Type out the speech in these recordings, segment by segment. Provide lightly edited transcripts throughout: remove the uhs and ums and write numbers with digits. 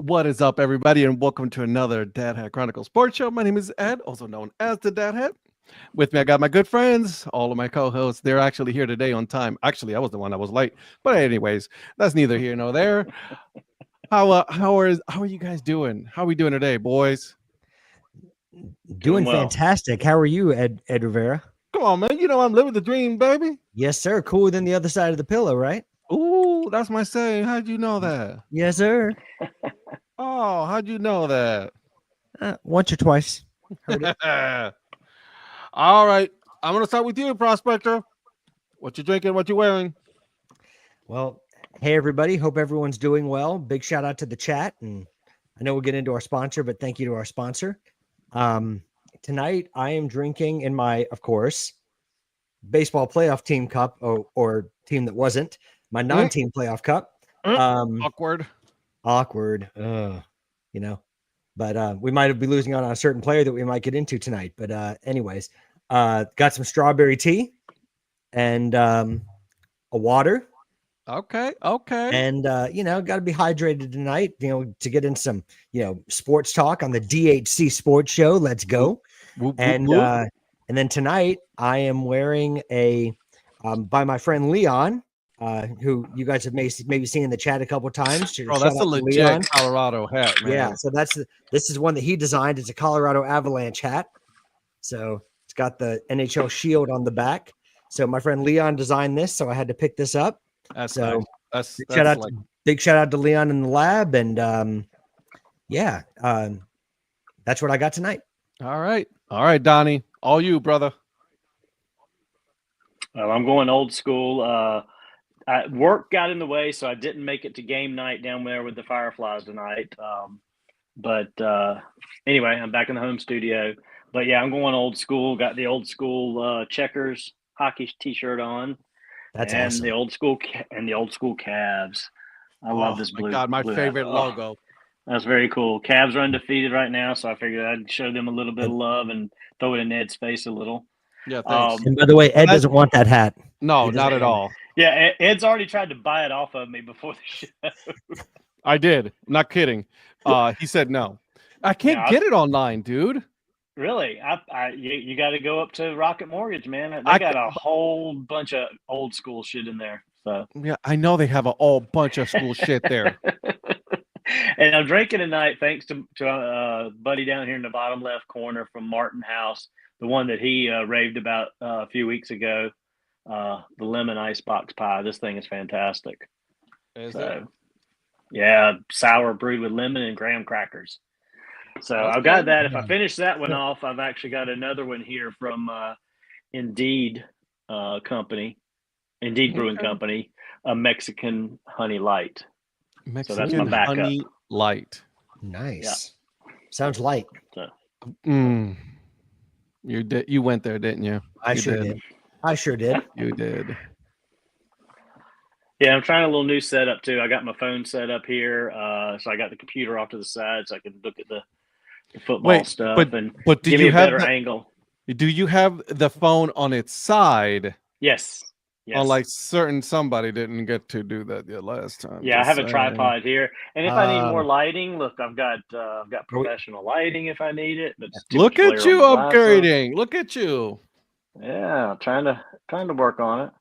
What is up, everybody, and welcome to another Dad Hat Chronicle Sports Show. My name is Ed, also known as the Dad Hat. With me, I got my good friends, all of my co-hosts. They're actually here today on time. Actually, I was the one that was late, but anyways, that's neither here nor there. How are you guys doing? How are we doing today, boys? Doing well. fantastic. How are you, Ed Rivera? Come on, man. You know I'm living the dream, baby. Yes, sir. Cooler than the other side of the pillow, right? Ooh, that's my saying. How'd you know that? Yes, sir. Oh, how'd you know that? Once or twice. Heard it. All right. I'm going to start with you, Prospector. What you drinking? What you wearing? Well, hey, everybody. Hope everyone's doing well. Big shout out to the chat. And I know we'll get into our sponsor, but thank you to our sponsor. Tonight, I am drinking in my, of course, baseball playoff team cup or team that wasn't, my non-team playoff cup. Awkward. But we might be losing out on a certain player that we might get into tonight. But anyways, got some strawberry tea and a water. Okay. And, got to be hydrated tonight, to get in some, sports talk on the DHC Sports Show. Let's go. And then tonight I am wearing a, by my friend Leon, who you guys have maybe seen in the chat a couple times. Oh, that's a legit Leon. Colorado hat, man. Yeah, so this is one that he designed. It's a Colorado Avalanche hat. So it's got the NHL shield on the back. So my friend Leon designed this, so I had to pick this up. That's so nice. Big shout out to Leon in the lab, and that's what I got tonight. All right, Donnie, all you, brother. Well, I'm going old school. Work got in the way, so I didn't make it to game night down there with the Fireflies tonight. But anyway, I'm back in the home studio. But yeah, I'm going old school. Got the old school checkers hockey T-shirt on. That's and awesome. The old school Cavs. I love this blue. My favorite logo. That's very cool. Cavs are undefeated right now, so I figured I'd show them a little bit of love and throw it in Ed's face a little. Yeah, thanks. And by the way, Ed doesn't want that hat. No, not at all. Yeah, Ed's already tried to buy it off of me before the show. I did. I'm not kidding. He said no. I can't get it online, dude. Really? You got to go up to Rocket Mortgage, man. They got a whole bunch of old school shit in there. So yeah, I know they have a whole bunch of school shit there. And I'm drinking tonight thanks to a buddy down here in the bottom left corner from Martin House, the one that he raved about a few weeks ago, the lemon icebox pie. This thing is fantastic. Is it? Yeah, sour brewed with lemon and graham crackers. So I've got that. If I finish that one off, I've actually got another one here from Indeed Brewing Company, a Mexican Honey Light. Mexican so that's my backup. Honey Light. Nice. Yeah. Sounds light. So. You went there, didn't you? I sure did. You did. Yeah, I'm trying a little new setup too. I got my phone set up here, so I got the computer off to the side so I can look at the football stuff but give me a better angle. Do you have the phone on its side? Yes. Unlike somebody didn't get to do that yet last time. Yeah, I have a tripod here, and if I need more lighting, look, I've got professional lighting if I need it. But look at you upgrading! Look at you. Yeah, trying to work on it.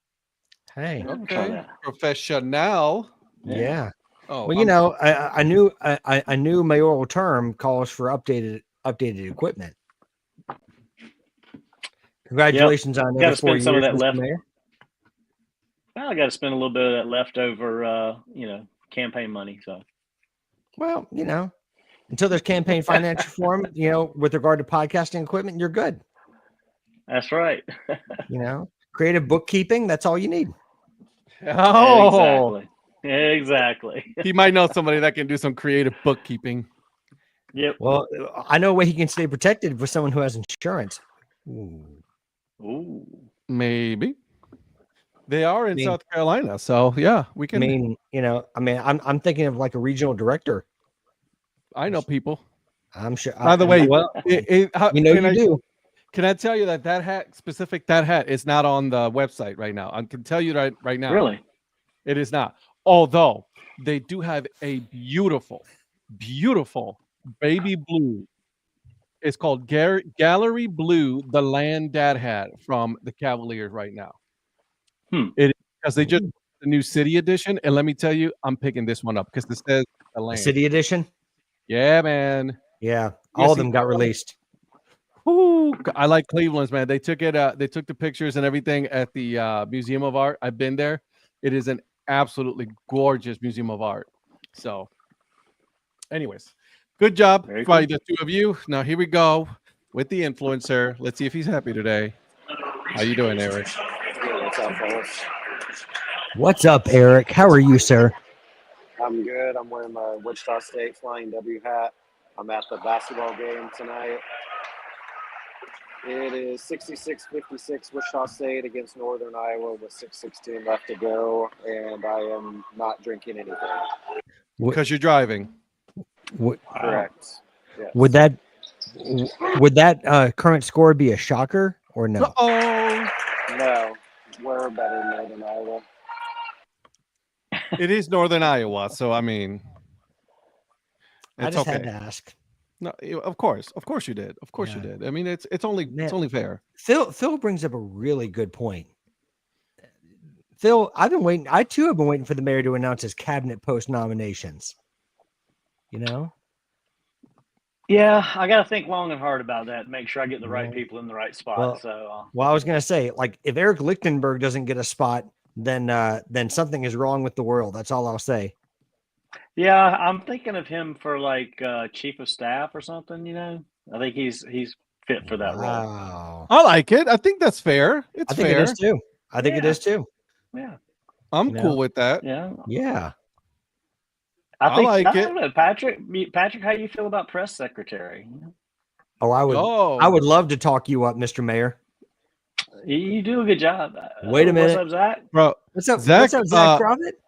Hey, okay, professional. Yeah. Oh, well, I knew mayoral term calls for updated equipment. Congratulations on that. Got to spend some of that left. Well, I got to spend a little bit of that leftover, campaign money. So, well, until there's campaign finance reform, with regard to podcasting equipment, you're good. That's right. Creative bookkeeping. That's all you need. Oh, exactly. He might know somebody that can do some creative bookkeeping. Yep. Well, I know a way he can stay protected with someone who has insurance. Ooh. Maybe. They are in South Carolina, so yeah, we can. I'm thinking of like a regional director. I know people. I'm sure. By the way, you do. Can I tell you that hat is not on the website right now? I can tell you right now. Really? It is not. Although they do have a beautiful beautiful baby blue. It's called Gallery Blue, the land Dad had from the Cavaliers right now. It because they just the new city edition, and let me tell you, I'm picking this one up because it says the The land. city edition. Yeah, man. Yeah, all of them got released. Ooh, I like Cleveland's, man. They took it. They took the pictures and everything at the Museum of Art. I've been there. It is an absolutely gorgeous museum of art. So, anyways, good job, probably the two of you. Now here we go with the influencer. Let's see if he's happy today. How you doing, Eric? What's up, fellas? What's up, Eric? How are you, sir? I'm good. I'm wearing my Wichita State Flying W hat. I'm at the basketball game tonight. It is 66-56 Wichita State against Northern Iowa with 6:16 left to go, and I am not drinking anything. Because you're driving. Correct. Yes. Would that current score be a shocker or no? Oh, No, we're better than Northern Iowa. it is Northern Iowa, so I mean, I it's just okay. had to ask. No, of course you did. Of course you did. I mean, it's only fair. Phil brings up a really good point. Phil, I've been waiting. I too have been waiting for the mayor to announce his cabinet post nominations. You know? Yeah, I got to think long and hard about that. Make sure I get the right people in the right spot. Well, I was gonna say, like, if Eric Lichtenberg doesn't get a spot, then something is wrong with the world. That's all I'll say. Yeah, I'm thinking of him for like chief of staff or something. You know, I think he's fit for that role. Wow. I like it. I think that's fair. It's I think fair. it is too. I think it is too. Yeah, I'm cool with that. yeah. Yeah. I think like I it. don't know, Patrick. Patrick, how you feel about press secretary? Oh, I would love to talk you up, Mr. Mayor. You do a good job. Wait a minute. What's up, Zach? Bro, What's up, Zach? Zach Profit?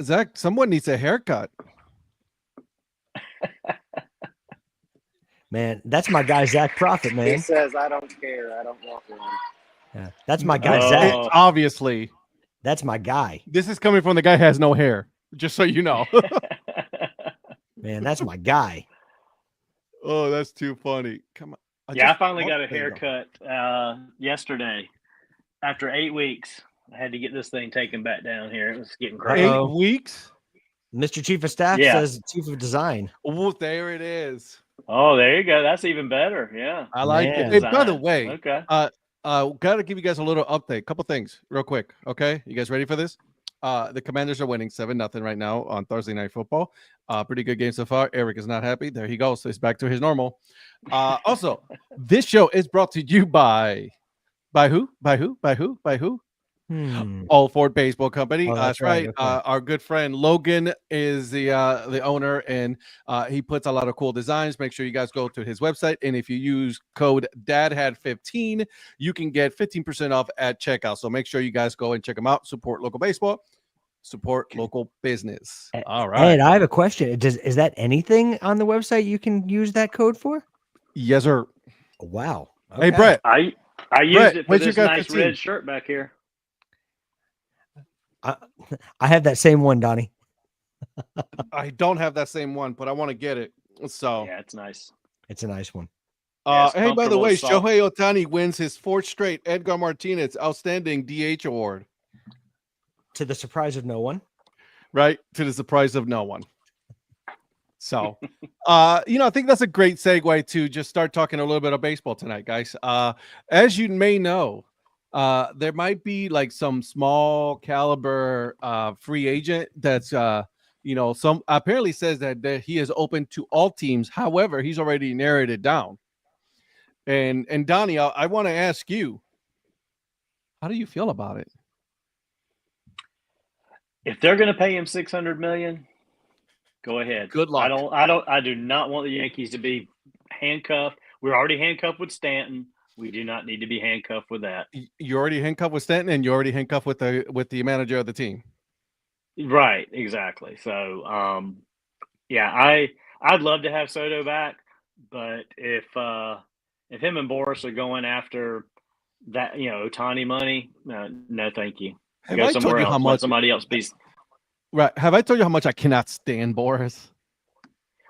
Zach, someone needs a haircut. Man, that's my guy, Zach Profit, He man. says, I don't care. I don't want one. Yeah, that's my guy, Oh. Zach. Obviously, That's my guy. this is coming from the guy who has no hair. Just so you know. Man, that's my guy. Oh, that's too funny. Come on. I finally got a there you go. haircut yesterday. After 8 weeks, I had to get this thing taken back down here. It was getting crazy. 8 weeks? Mr. Chief of Staff says Chief of Design. Oh, there it is. Oh, there you go. That's even better. Yeah. I like Man. it. Hey, by the way, Okay. Gotta give you guys a little update. Couple things real quick. Okay. You guys ready for this? The Commanders are winning 7-0 right now on Thursday Night Football. Pretty good game so far. Eric is not happy. There he goes. So he's back to his normal. Also, this show is brought to you by who? Old Ford Baseball Company. Oh, That's that's right. right. Okay. Our good friend Logan is the owner, and he puts a lot of cool designs. Make sure you guys go to his website, and if you use code DADHAT15, you can get 15% off at checkout. So make sure you guys go and check them out. Support local baseball. Support local business. All right. Ed, I have a question. Is that anything on the website you can use that code for? Yes, sir. Wow. Hey, Okay. Brett. I used Brett, it for where'd you this get nice 15? red shirt back here. I have that same one, Donnie. I don't have that same one, but I want to get it. So, Yeah, it's nice. It's a nice one. Yeah, it's hey, by the comfortable way, as salt. Shohei Ohtani wins his 4th straight Edgar Martinez Outstanding DH award. To the surprise of no one. Right, to the surprise of no one. So, I think that's a great segue to just start talking a little bit of baseball tonight, guys. As you may know, there might be like some small caliber free agent that's some apparently says that he is open to all teams. However, he's already narrowed it down. And Donnie, I want to ask you, how do you feel about it? If they're going to pay him $600 million, go ahead. Good luck. I do not want the Yankees to be handcuffed. We're already handcuffed with Stanton. We do not need to be handcuffed with that. You're already handcuffed with Stanton, and you're already handcuffed with the manager of the team. Right, exactly. So, I'd love to have Soto back, but if him and Boris are going after that, Ohtani money, no, thank you. Have Go I told somewhere you else. how Let much? somebody else be. Right? Have I told you how much I cannot stand Boris?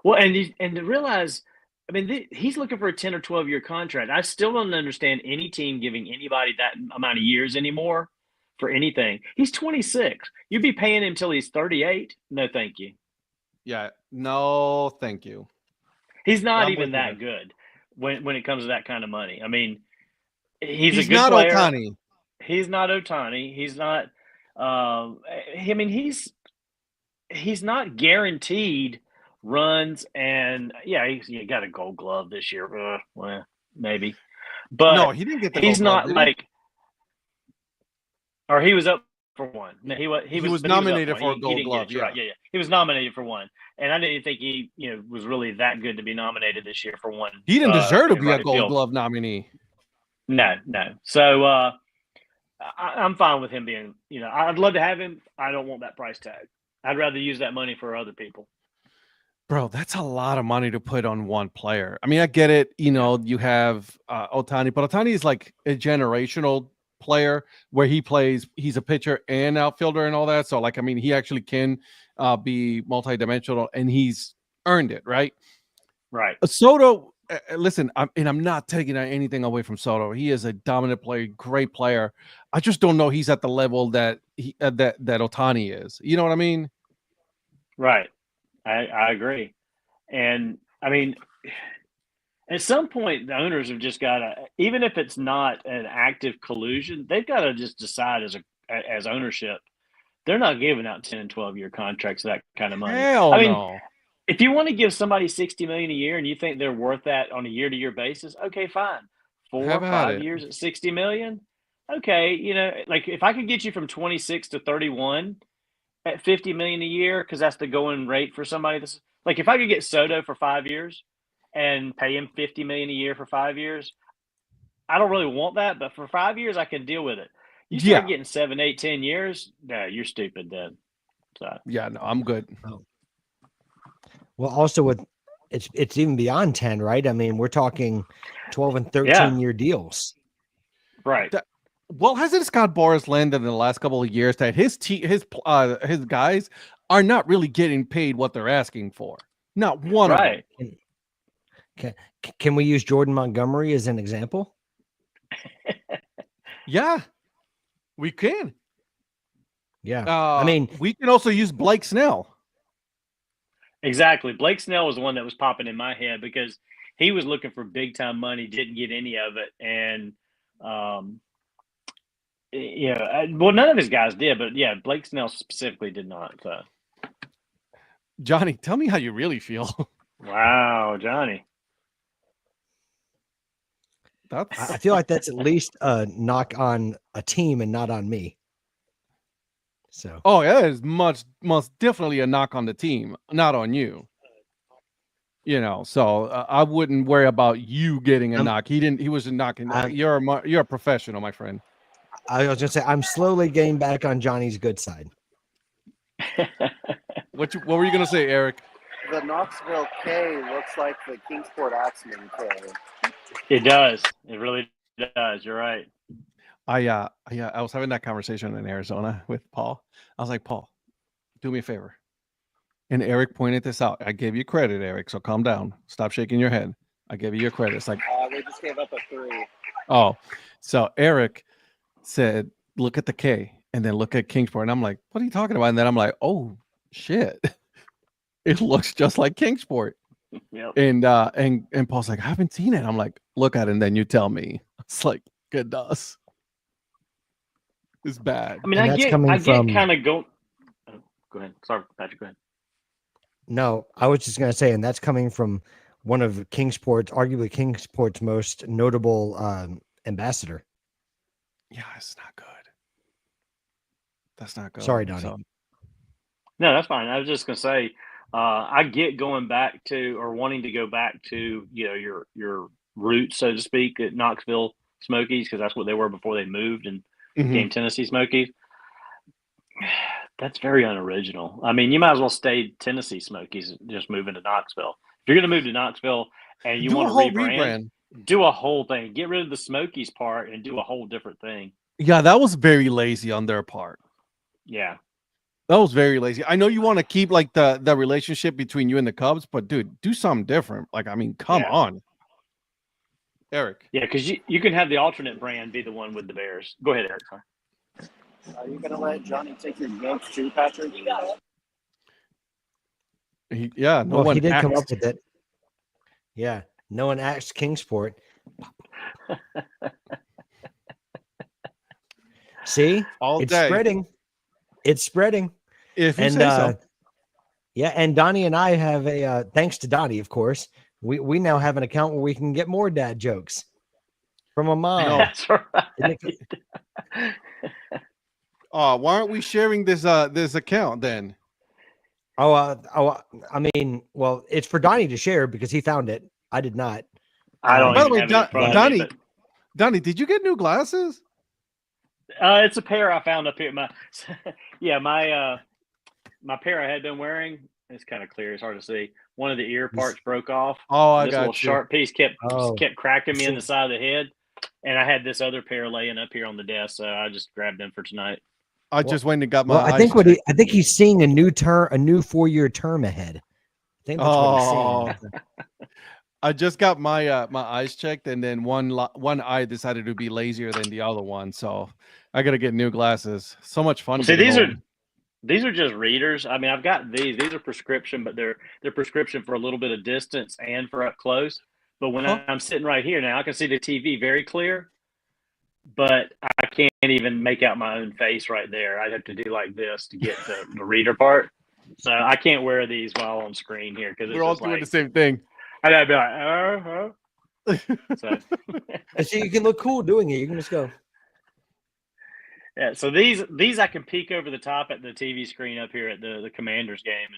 Well, and to realize, I mean, he's looking for a 10 or 12-year contract. I still don't understand any team giving anybody that amount of years anymore for anything. He's 26. You'd be paying him till he's 38. No, thank you. Yeah, no, thank you. He's not I'm even with that you. good when it comes to that kind of money. I mean, he's a good not player. Ohtani. He's not Ohtani. He's not. I mean, he's not guaranteed runs, and yeah, he got a Gold Glove this year. Well, maybe, but No, he didn't get the he's Gold Glove, not did he? like, or he was up for one. No, he was up nominated one. for a He Gold didn't Glove. get it. Right. Yeah, he was nominated for one, and I didn't think he was really that good to be nominated this year for one. He didn't deserve to in be a right Gold field. Glove nominee. No. So I'm fine with him being. I'd love to have him. I don't want that price tag. I'd rather use that money for other people. Bro, that's a lot of money to put on one player. I mean, I get it. You have Ohtani, but Ohtani is like a generational player where he's a pitcher and outfielder and all that. So, like, I mean, he actually can be multidimensional, and he's earned it, right? Right. Soto, listen, I'm not taking anything away from Soto. He is a dominant player, great player. I just don't know he's at the level that that Ohtani is. You know what I mean? Right. I agree. And I mean, at some point, the owners have just got to, even if it's not an active collusion, they've got to just decide as ownership, they're not giving out 10 and 12-year contracts, that kind of money. Hell I mean, no. if you want to give somebody $60 million a year and you think they're worth that on a year-to-year basis, okay, fine. 4 Have or at 5 it. years at $60 million, okay. Like if I could get you from 26 to 31 at $50 million a year, because that's the going rate for somebody. That's like if I could get Soto for 5 years and pay him $50 million a year for 5 years, I don't really want that, but for 5 years I can deal with it. You start Yeah. getting 7, 8, 10 years, no, you're stupid then. So Yeah, no, I'm good. Well, also with it's even beyond 10, right? I mean, we're talking 12 and 13-year deals. Right. Well, hasn't Scott Boras landed in the last couple of years that his guys are not really getting paid what they're asking for? Not one of them. Can we use Jordan Montgomery as an example? Yeah, we can. Yeah. I mean, we can also use Blake Snell. Exactly. Blake Snell was the one that was popping in my head because he was looking for big time money, didn't get any of it. And, well, none of his guys did, but yeah, Blake Snell specifically did not. So. Johnny, tell me how you really feel. Wow, Johnny. I feel like that's at least a knock on a team and not on me. So. Oh, yeah, it's most definitely a knock on the team, not on you. So I wouldn't worry about you getting a knock. He wasn't knocking. You're a professional, my friend. I was gonna say I'm slowly getting back on Johnny's good side. What were you gonna say, Eric? The Knoxville K looks like the Kingsport Axeman K. It does. It really does. You're right. I was having that conversation in Arizona with Paul. I was like, Paul, do me a favor. And Eric pointed this out. I gave you credit, Eric, so calm down. Stop shaking your head. I gave you your credit. It's like they just gave up a 3. Oh, so Eric said, look at the K and then look at Kingsport. And I'm like, what are you talking about? And then I'm like, oh shit. It looks just like Kingsport. Yep. And Paul's like, I haven't seen it. I'm like, look at it and then you tell me. It's like, goodness. It's bad. I mean, I get kind of go. Oh, go ahead. Sorry, Patrick. Go ahead. No, I was just going to say, and that's coming from one of Kingsport's, arguably Kingsport's most notable ambassador. Yeah, it's not good. That's not good. Sorry, Donnie. So. No, that's fine. I was just going to say, I get going back to or wanting to go back to your roots, so to speak, at Knoxville Smokies, because that's what they were before they moved and became Tennessee Smokies. That's very unoriginal. I mean, you might as well stay Tennessee Smokies, just moving to Knoxville. If you're going to move to Knoxville and you want to rebrand, do a whole thing. Get rid of the Smokies part and do a whole different thing. Yeah, that was very lazy on their part. Yeah. That was very lazy. I know you want to keep like the relationship between you and the Cubs, but dude, do something different. Like, I mean, come on, Eric. Yeah, because you can have the alternate brand be the one with the Bears. Go ahead, Eric. Sorry. Are you going to let Johnny take your jokes too, Patrick? No well, one he did come up asked. with it. Yeah, no one asked Kingsport. See, All it's day. spreading. It's spreading. If you say so. Yeah, and Donnie and I have a thanks to Donnie, of course. We now have an account where we can get more dad jokes from a mom. No. That's right. Why aren't we sharing this account then? I mean, well, it's for Donnie to share because he found it. I did not. I don't By the even way, have it in front of me, Donnie, did you get new glasses? it's a pair I found up here. My pair I had been wearing. It's kind of clear. It's hard to see. One of the ear parts broke off. Oh, I this got little you. sharp piece kept cracking me in See. the side of the head, and I had this other pair laying up here on the desk, so I just grabbed them for tonight. I just went and got my. Well, I think I think he's seeing a new 4-year term ahead. I think that's what he's seeing. I just got my my eyes checked, and then one eye decided to be lazier than the other one, so I got to get new glasses. So much fun. See, these are just readers. I mean, I've got these. These are prescription, but they're prescription for a little bit of distance and for up close. But when I'm sitting right here now, I can see the TV very clear, but I can't even make out my own face right there. I'd have to do like this to get the reader part. So I can't wear these while on screen here because we're all doing the same thing. I'd be like, So you can look cool doing it. You can just go. Yeah, so these I can peek over the top at the TV screen up here at the Commanders game,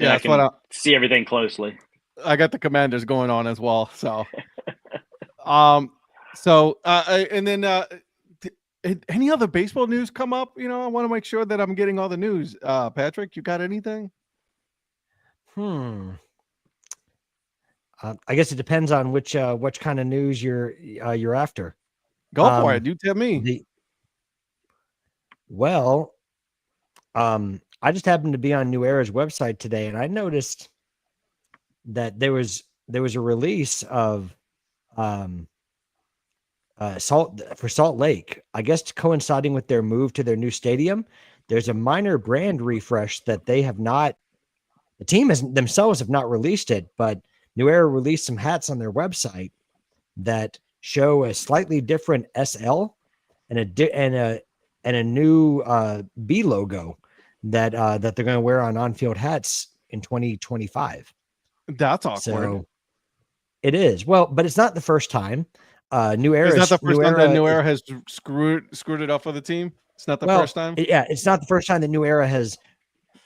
and I can see everything closely. I got the Commanders going on as well, so and then any other baseball news come up? You know, I want to make sure that I'm getting all the news. Patrick, you got anything? I guess it depends on which kind of news you're after. Go for it. You tell me. I just happened to be on New Era's website today, and I noticed that there was a release of Salt Lake. I guess coinciding with their move to their new stadium, there's a minor brand refresh that they have not. The team themselves have not released it, but New Era released some hats on their website that show a slightly different SL and a new B logo that they're going to wear on-field hats in 2025. That's awkward. So it is. Well, but it's not the first time. New Era. It's not the first time that New Era has screwed it up for the team. It's not the first time. Yeah, it's not the first time that New Era has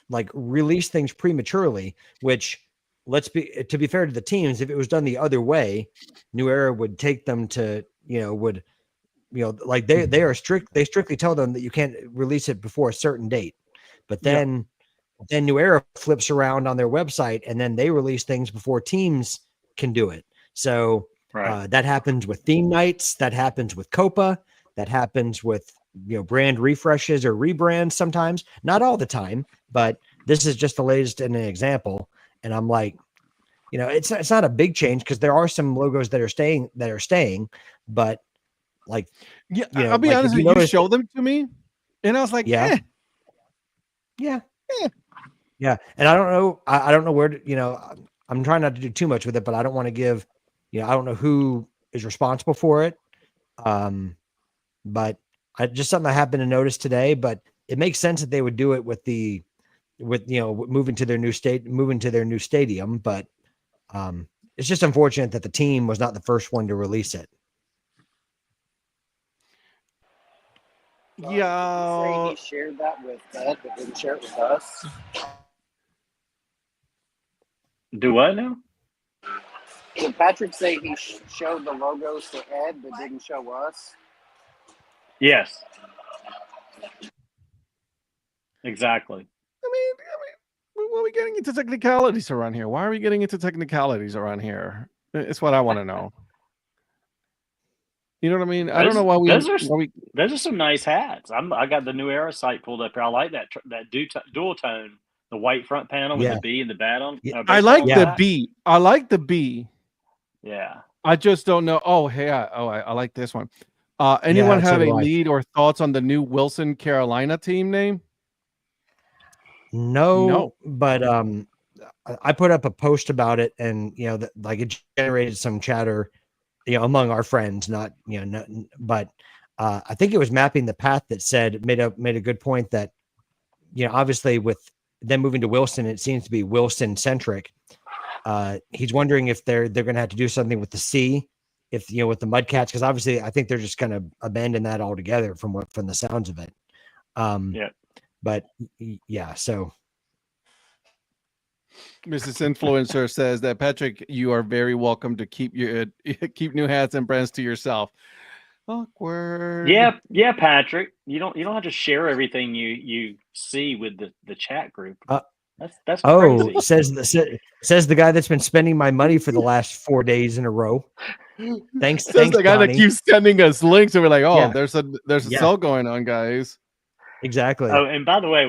like released things prematurely. Which, to be fair to the teams, if it was done the other way, New Era would take them to like they strictly tell them that you can't release it before a certain date. But then New Era flips around on their website and then they release things before teams can do it. So that happens with theme nights, that happens with Copa, that happens with brand refreshes or rebrands sometimes, not all the time, but this is just the latest in an example. And I'm like, it's not a big change because there are some logos that are staying, but like, I'll be honest, you showed them to me and I was like, yeah. And I don't know. I don't know where to, I'm trying not to do too much with it, but I don't want to give, I don't know who is responsible for it. But just something I happened to notice today, but it makes sense that they would do it with moving to their new stadium. But it's just unfortunate that the team was not the first one to release it. Say he shared that with Ed, but didn't share it with us. Do what now? Did Patrick say he showed the logos to Ed, but didn't show us? Yes. Exactly. I mean, why are we getting into technicalities around here? Why are we getting into technicalities around here? It's what I want to know. You know what I mean? I don't know why Those are some nice hats. I got the New Era site pulled up here. I like that dual tone, the white front panel with the B and the bat on. Yeah. I like the B. I like the B. Yeah. I just don't know. Oh, hey, I like this one. Anyone have a lead or thoughts on the new Wilson Carolina team name? No, but I put up a post about it, and like it generated some chatter, among our friends. Not but I think it was mapping the path that said made a good point that obviously with them moving to Wilson, it seems to be Wilson centric. He's wondering if they're going to have to do something with the C, if with the Mudcats, because obviously I think they're just going to abandon that altogether from the sounds of it. Yeah. But yeah, so Mrs. Influencer says that Patrick, you are very welcome to keep new hats and brands to yourself. Awkward. Yeah, Patrick. You don't have to share everything you see with the chat group. That's crazy. says the guy that's been spending my money for the last 4 days in a row. Thanks, the guy Donnie. That keeps sending us links, and we're like, yeah. there's a sale going on, guys. Exactly. Oh, and by the way,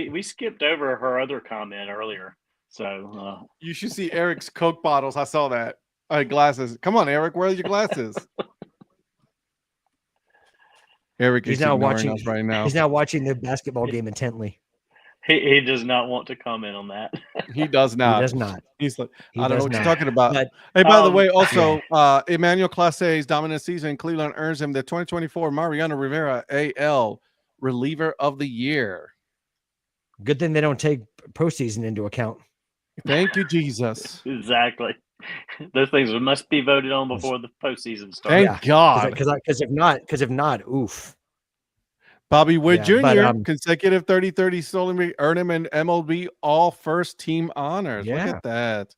we skipped over her other comment earlier. So you should see Eric's Coke bottles. I saw that. Glasses. Come on, Eric. Where are your glasses? Eric is now watching us right now. He's now watching the basketball game intently. He does not want to comment on that. He does not. He does not. He's like, I don't know what you're talking about. But, hey, by the way, also, Emmanuel Classe's dominant season in Cleveland earns him the 2024 Mariano Rivera AL Reliever of the Year. Good thing they don't take postseason into account. Thank you, Jesus. Exactly. Those things must be voted on before the postseason starts. Thank God. Because if not, oof. Bobby Wood Jr. Consecutive 30-30 stolen earned him an MLB All First Team honors. Yeah. Look at that.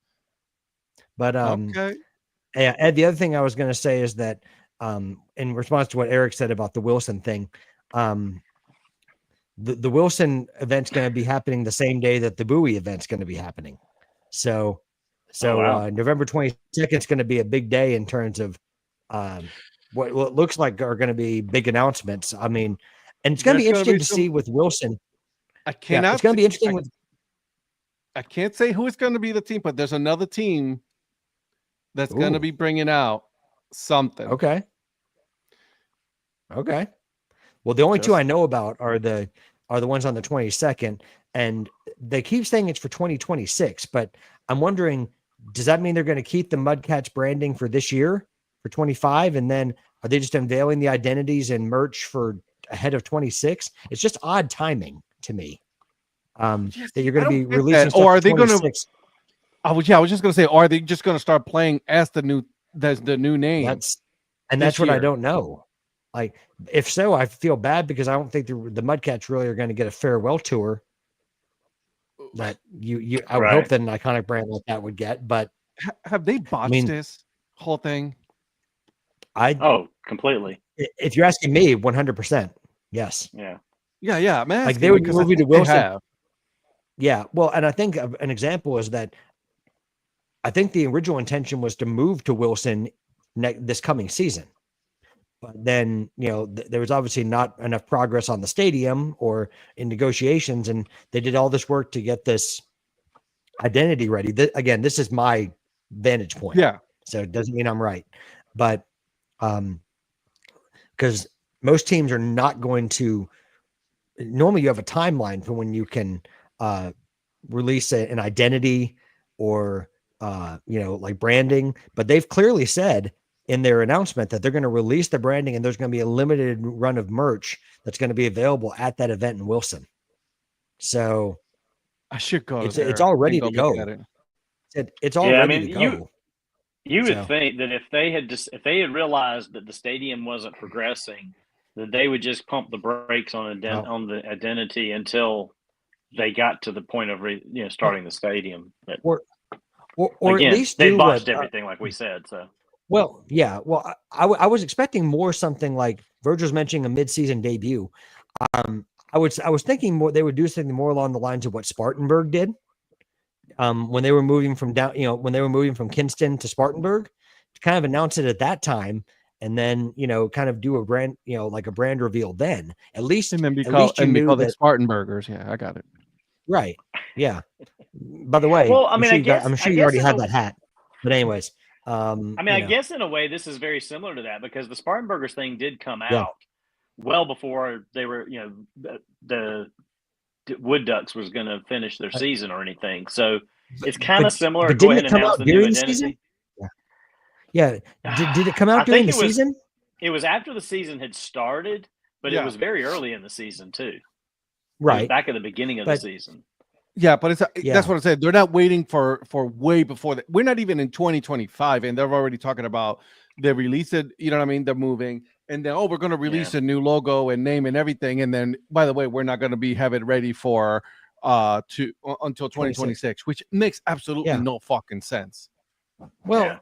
But okay. Yeah, Ed, the other thing I was going to say is that in response to what Eric said about the Wilson thing, the Wilson event's going to be happening the same day that the Bowie event's going to be happening. So November 22nd is going to be a big day in terms of what looks like are going to be big announcements. I mean, and it's going to be interesting to see with Wilson. It's going to be interesting I can't say who is going to be the team, but there's another team that's going to be bringing out something. Okay. Well, the only two I know about are the ones on the 22nd, and they keep saying it's for 2026, but I'm wondering, does that mean they're going to keep the Mudcats branding for this year for 25? And then are they just unveiling the identities and merch for ahead of 26? It's just odd timing to me. That you're going to be releasing stuff, or are they going to? I was just going to say, are they just going to start playing as the new name? That's what I don't know. Like, if so, I feel bad because I don't think the Mudcats really are going to get a farewell tour that I would hope that an iconic brand like that would get. But have they botched this whole thing? Completely. If you're asking me, 100%, yes. Yeah. Man, like they would move you to Wilson. Yeah, well, and I think an example is that I think the original intention was to move to Wilson this coming season. But then, there was obviously not enough progress on the stadium or in negotiations, and they did all this work to get this identity ready. Again, this is my vantage point. Yeah. So it doesn't mean I'm right. But because most teams are not going to – normally you have a timeline for when you can release an identity or, like branding. But they've clearly said – in their announcement that they're going to release the branding and there's going to be a limited run of merch that's going to be available at that event in Wilson. So I should go. It's all ready to go. It's all ready to go. You would think that if they had realized that the stadium wasn't progressing, that they would just pump the brakes on the identity until they got to the point of starting the stadium. But or again, at least they botched everything, like we said. So. Well, yeah. Well, I was expecting more something like Virgil's mentioning a mid-season debut. I was thinking more they would do something more along the lines of what Spartanburg did when they were moving from when they were moving from Kinston to Spartanburg, to kind of announce it at that time and then, kind of do a brand, like a brand reveal then. At least And then be at called, least you and be knew called the that. Spartan Burgers. Yeah, I got it. Right. Yeah. By the way, Well, I mean, I'm sure you already had that hat. But anyways, I mean, I guess in a way this is very similar to that, because the Spartan Burgers thing did come Yeah. out well before they were, the Wood Ducks was going to finish their season or anything. So it's kind of similar. But Go didn't ahead it and come announce out the new during the identity. season? Yeah. Did it come out I during think the it was- season? It was after the season had started, but Yeah. it was very early in the season too. It was Right. back at the beginning of the season. Yeah, but Yeah. that's what I said. They're not waiting for way before that. We're not even in 2025, and they're already talking about they release it. You know what I mean? They're moving, and then we're going to release a new logo and name and everything. And then, by the way, we're not going to have it ready for until 2026, which makes absolutely no fucking sense. Well,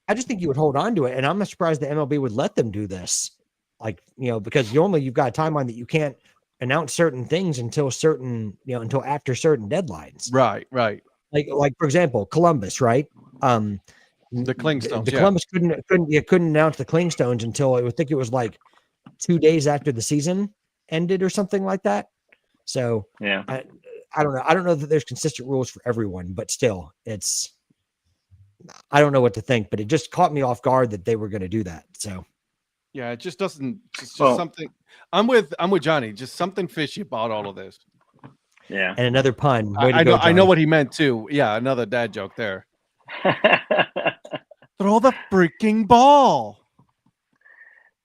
I just think you would hold on to it, and I'm not surprised the MLB would let them do this. Like, because normally you've got a timeline that you can't announce certain things until until after certain deadlines. Right. Like for example, Columbus, right? The Clingstones. The Columbus couldn't announce the Clingstones until I think it was like 2 days after the season ended or something like that. So yeah, I don't know. I don't know that there's consistent rules for everyone, but still, I don't know what to think. But it just caught me off guard that they were going to do that. So. Yeah, it just doesn't. It's just something. I'm with Johnny. Just something fishy about all of this. Yeah, and another pun. I know what he meant too. Yeah, another dad joke there. Throw the freaking ball.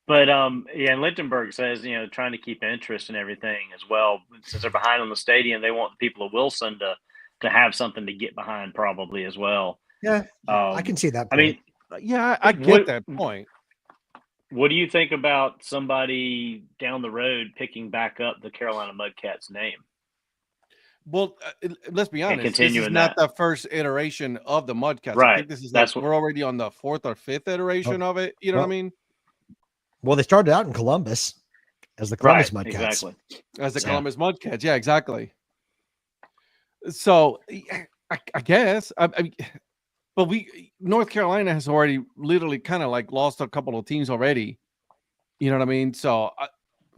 But and Lichtenberg says, trying to keep interest and everything as well. Since they're behind on the stadium, they want the people of Wilson to have something to get behind, probably as well. Yeah, I can see that point. I mean, yeah, I get that point. What do you think about somebody down the road picking back up the Carolina Mudcats name? Well, let's be honest. This is not the first iteration of the Mudcats. Right. I think this is we're already on the 4th or 5th iteration of it. You know what I mean? Well, they started out in Columbus as the Columbus Mudcats. Exactly. As the Columbus Mudcats. Yeah, exactly. So I guess but North Carolina has already literally kind of like lost a couple of teams already. You know what I mean? So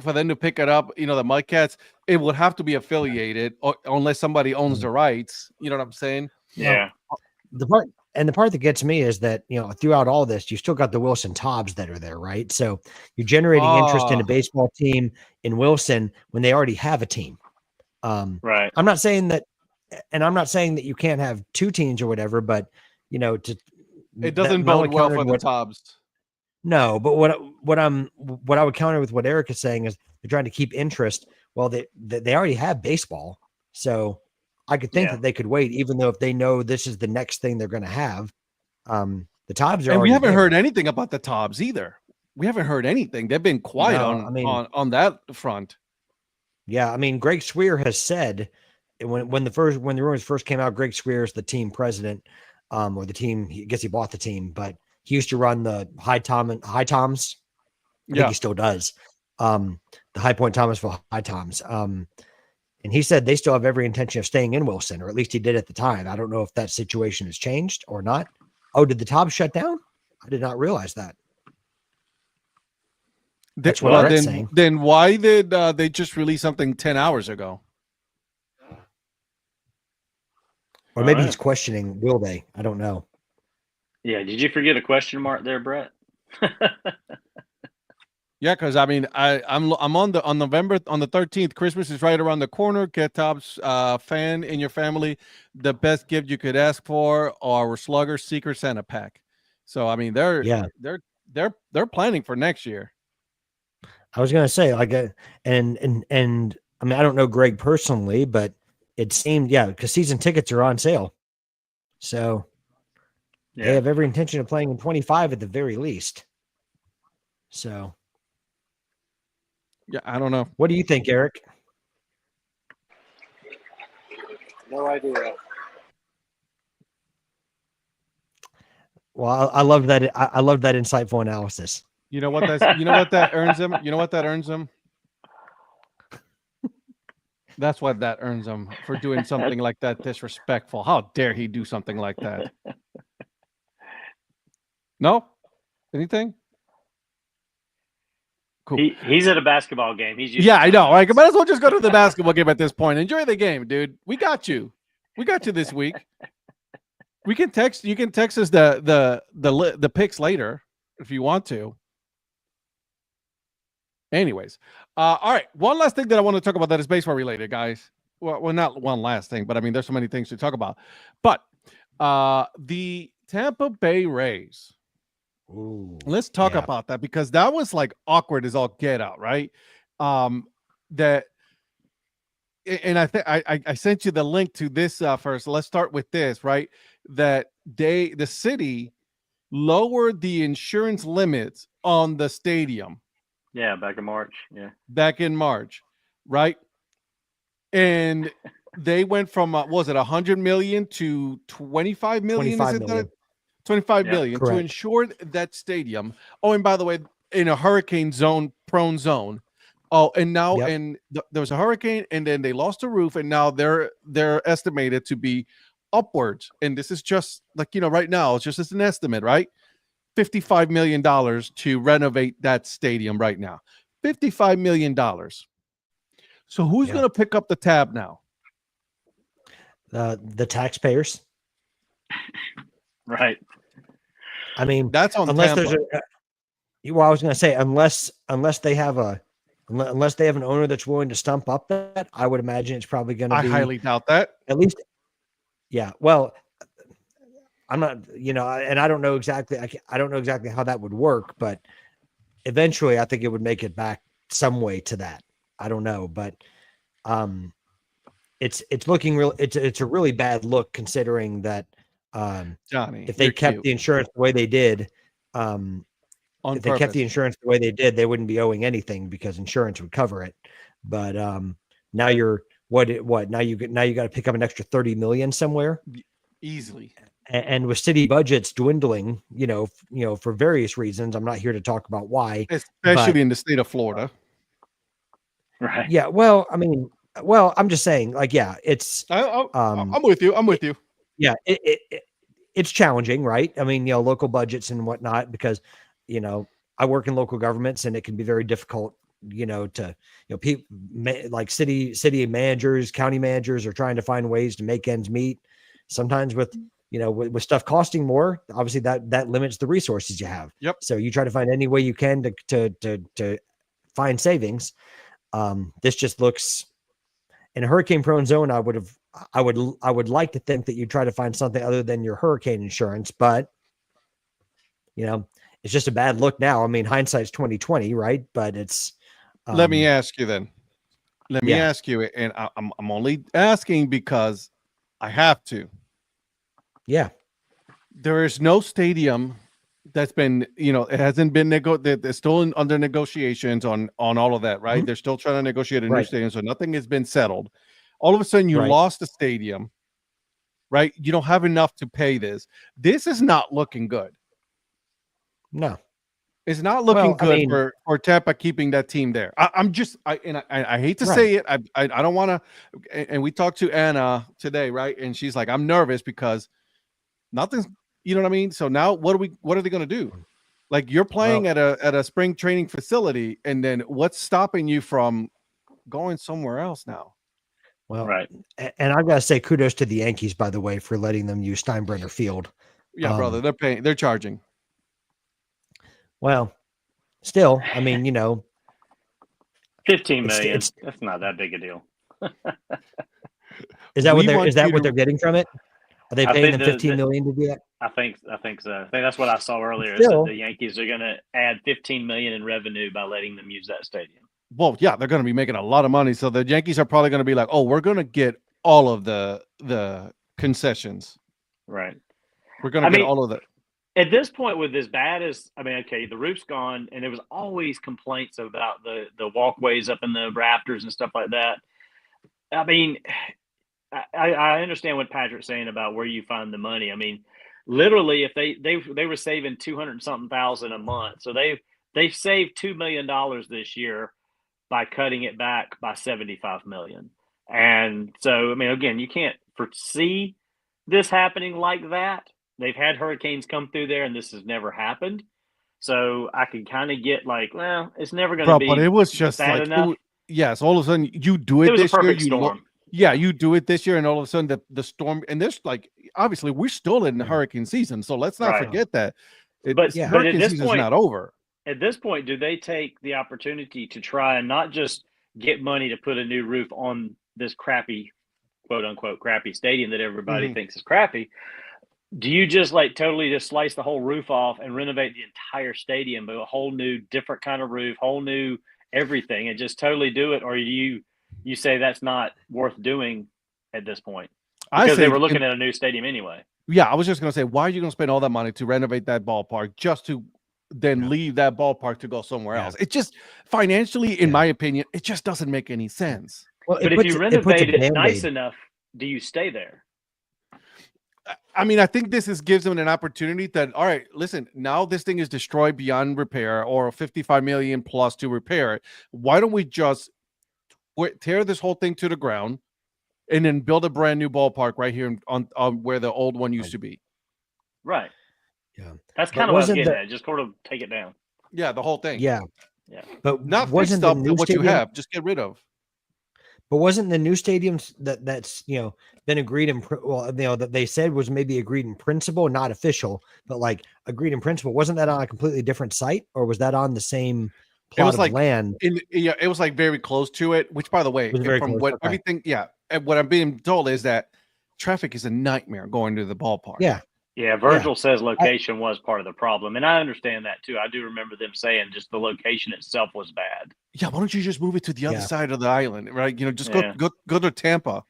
for them to pick it up, the Mudcats, it would have to be affiliated unless somebody owns the rights. You know what I'm saying? Yeah. The part that gets me is that, throughout all this, you still got the Wilson Tobbs that are there, right? So you're generating interest in a baseball team in Wilson when they already have a team. Right. I'm not saying that you can't have two teams or whatever, but it doesn't bode well for the Tobbs. No, but what I would counter with what Eric is saying is they're trying to keep interest. Well, they already have baseball, so I could think that they could wait, even though if they know this is the next thing they're going to have. The Tobbs are. And we haven't heard anything about the Tobbs either. We haven't heard anything. They've been quiet on that front. Yeah, I mean, Greg Swear has said when the rumors first came out, Greg Swear is the team president, or the team. I guess he bought the team, but he used to run the High Toms. I think he still does. The High Point Thomasville High Toms. And he said they still have every intention of staying in Wilson, or at least he did at the time. I don't know if that situation has changed or not. Oh, did the Tobbs shut down? I did not realize that. That's what I'm saying. Then why did they just release something 10 hours ago? Or maybe he's questioning, will they? I don't know. Yeah, did you forget a question mark there, Brett? Yeah, because I mean, I'm on November on the 13th. Christmas is right around the corner. Get Tobbs fan in your family. The best gift you could ask for are Slugger Secret Santa pack. So I mean, they're planning for next year. I was gonna say and I mean, I don't know Greg personally, but it seemed because season tickets are on sale, so they have every intention of playing in 25 at the very least. So. Yeah, I don't know. What do you think, Eric? No idea. Well, I love that. I love that insightful analysis. You know what that earns them? You know what that earns them? That's what that earns him for doing something like that disrespectful. How dare he do something like that? No? Anything? Cool. He's at a basketball game. He's Yeah, I know. Like, might as well just go to the basketball game at this point. Enjoy the game, dude. We got you. We got you this week. We can text. You can text us the picks later if you want to. Anyways, all right. One last thing that I want to talk about that is baseball related, guys. Well, not one last thing, but I mean, there's so many things to talk about. But the Tampa Bay Rays. Ooh, let's talk about that, because that was like awkward as all get out, right? That, and I think I sent you the link to this first. Let's start with this, right? That the city lowered the insurance limits on the stadium. Yeah, back in March. Yeah, back in March, right? And they went from was it 100 million to 25 million? 25 million. 25 million to correct. insure that stadium. Oh, and by the way, in a hurricane zone, prone zone. Oh, and now there was a hurricane, and then they lost the roof, and now they're estimated to be upwards. And this is just like, right now, it's just as an estimate, right? $55 million to renovate that stadium right now. $55 million. So who's going to pick up the tab now? The taxpayers. Right. I mean, that's on unless Tampa. there's I was going to say, unless they have an owner that's willing to stump up that, I would imagine it's probably going to be. I highly doubt that. At least, yeah. Well, I'm not, and I don't know exactly. I don't know exactly how that would work, but eventually, I think it would make it back some way to that. I don't know, but it's looking real. It's a really bad look, considering that. Johnny, if they kept the insurance the way they did, if they kept the insurance the way they did, they wouldn't be owing anything because insurance would cover it. But now you're what? Now you got to pick up an extra 30 million somewhere easily. And with city budgets dwindling, for various reasons, I'm not here to talk about why, especially in the state of Florida. Right. Yeah. Well, I mean, I'm just saying, like, yeah, it's. I'm with you. I'm with you. Yeah, it's challenging, right? I mean, local budgets and whatnot, because, I work in local governments, and it can be very difficult, people like city managers, county managers are trying to find ways to make ends meet. Sometimes with stuff costing more, obviously that limits the resources you have. Yep. So you try to find any way you can to find savings. This just looks, in a hurricane prone zone, I would like to think that you try to find something other than your hurricane insurance, but it's just a bad look now. I mean, hindsight's 2020, right? But it's. Let me ask you then. Let me ask you, and I'm only asking because I have to. Yeah. There is no stadium that's been, it hasn't been they're still under negotiations on all of that, right? Mm-hmm. They're still trying to negotiate a new stadium, so nothing has been settled. All of a sudden, you lost the stadium, right? You don't have enough to pay this. This is not looking good. No, it's not looking good for Tampa keeping that team there. I hate to say it. I don't want to. And we talked to Anna today, right? And she's like, I'm nervous because nothing's. You know what I mean? So now, what are they going to do? Like, you're playing at a spring training facility, and then what's stopping you from going somewhere else now? Well, right. And I've got to say kudos to the Yankees, by the way, for letting them use Steinbrenner Field. Yeah, brother, they're charging. Well, still, I mean, 15 million. That's not that big a deal. Is that what they're getting from it? Are they paying them 15 million to do that? I think so. I think that's what I saw earlier. Still, the Yankees are going to add 15 million in revenue by letting them use that stadium. Well, yeah, they're going to be making a lot of money. So the Yankees are probably going to be like, "Oh, we're going to get all of the concessions." Right. We're going to get all of that. At this point, with as bad as, the roof's gone, and there was always complaints about the walkways up in the rafters and stuff like that. I mean, I understand what Patrick's saying about where you find the money. I mean, literally, if they were saving 200-something thousand a month, so they've saved $2 million this year by cutting it back by 75 million. And so, again, you can't foresee this happening like that. They've had hurricanes come through there, and this has never happened. So I could kind of get like, well, it's never going to be but it was just bad like enough. yes, all of a sudden you do it, It was a this year. perfect You storm. you do it this year, and all of a sudden the storm, and there's like obviously we're still in the hurricane season, so let's not Right. forget that. But at hurricane this season's point, not over. At this point, do they take the opportunity to try and not just get money to put a new roof on this crappy, quote unquote, crappy stadium that everybody thinks is crappy? Do you just like totally just slice the whole roof off and renovate the entire stadium, but a whole new, different kind of roof, whole new everything, and just totally do it? Or you say that's not worth doing at this point because they were looking at a new stadium anyway? Yeah, I was just gonna say, why are you gonna spend all that money to renovate that ballpark just to then leave that ballpark to go somewhere else? It just financially, in my opinion, it just doesn't make any sense. Well, but if you renovate it nice enough, do you stay there? I mean, I think this gives them an opportunity that, all right, listen, now this thing is destroyed beyond repair, or 55 million plus to repair it. Why don't we just tear this whole thing to the ground and then build a brand new ballpark right here on where the old one used to be? Right. Yeah. That's kind of what I'm getting at. Just sort of take it down. Yeah, the whole thing. Yeah. Yeah. But not wasn't stuff that what you have, just get rid of. But wasn't the new stadiums that's been agreed in that they said was maybe agreed in principle, not official, but like agreed in principle? Wasn't that on a completely different site, or was that on the same plot of land? It was like very close to it. Which, by the way, from what everything, and what I'm being told is that traffic is a nightmare going to the ballpark. Yeah, Virgil says location was part of the problem, and I understand that too. I do remember them saying just the location itself was bad. Yeah, why don't you just move it to the other side of the island, right? Just go to Tampa.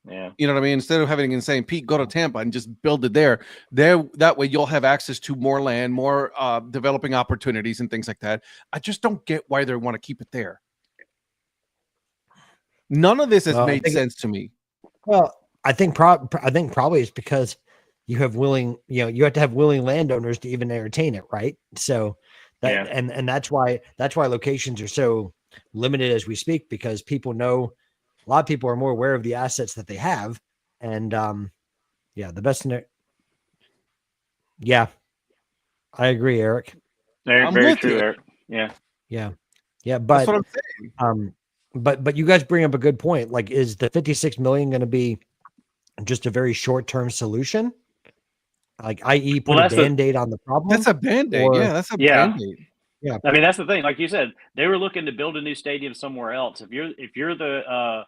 Yeah, you know what I mean? Instead of having it in St. Pete, go to Tampa and just build it there. That way you'll have access to more land, more developing opportunities and things like that. I just don't get why they want to keep it there. None of this has made sense to me. Well, I think probably it's because you have you have to have willing landowners to even entertain it, right? So that and that's why locations are so limited as we speak, because people know, a lot of people are more aware of the assets that they have, and the best in it. Yeah, I agree, Eric. Very true, Eric. Yeah. But that's what I'm saying. But you guys bring up a good point. Like, is the 56 million going to be just a very short-term solution? Like, i.e., put a Band-Aid on the problem? That's a Band-Aid. That's a Band-Aid. Yeah. I mean, that's the thing. Like you said, they were looking to build a new stadium somewhere else. If you're the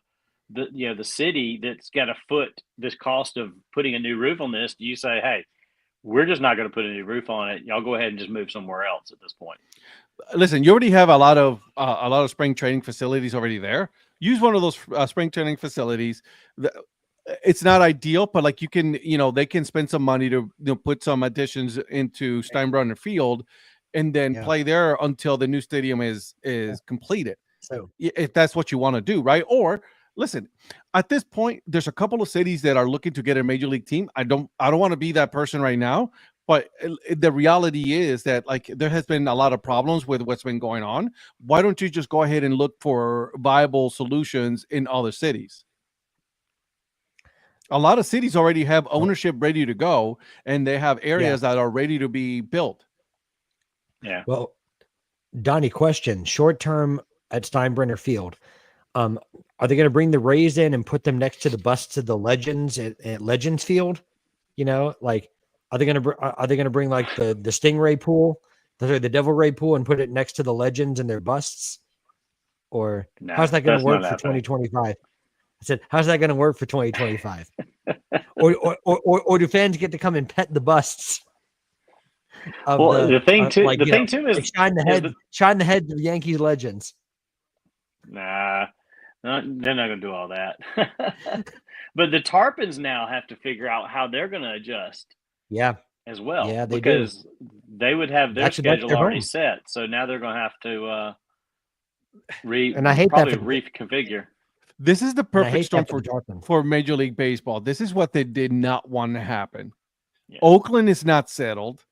city that's got to foot this cost of putting a new roof on this, do you say, hey, we're just not going to put a new roof on it. Y'all go ahead and just move somewhere else at this point. Listen, you already have a lot of spring training facilities already there. Use one of those spring training facilities. It's not ideal, but like you can, they can spend some money to put some additions into Steinbrenner Field, and then play there until the new stadium is completed. So if that's what you want to do, right? Or listen, at this point, there's a couple of cities that are looking to get a major league team. I don't want to be that person right now, but the reality is that like there has been a lot of problems with what's been going on. Why don't you just go ahead and look for viable solutions in other cities? A lot of cities already have ownership ready to go, and they have areas that are ready to be built. Yeah. Well, Donnie, question: short term at Steinbrenner Field, are they going to bring the Rays in and put them next to the busts of the legends at Legends Field? Like, are they going to bring like the Stingray pool, the Devil Ray pool, and put it next to the legends and their busts? Or how's that going to work for 2025? I said, how's that going to work for 2025? or do fans get to come and pet the busts? The thing too is shine the heads of Yankees legends. Nah, they're not going to do all that. But the Tarpons now have to figure out how they're going to adjust. Yeah, as well. Yeah, because they would have their schedule already set. So now they're going to have to reconfigure. This is the perfect storm for Major League Baseball. This is what they did not want to happen. Yeah. Oakland is not settled.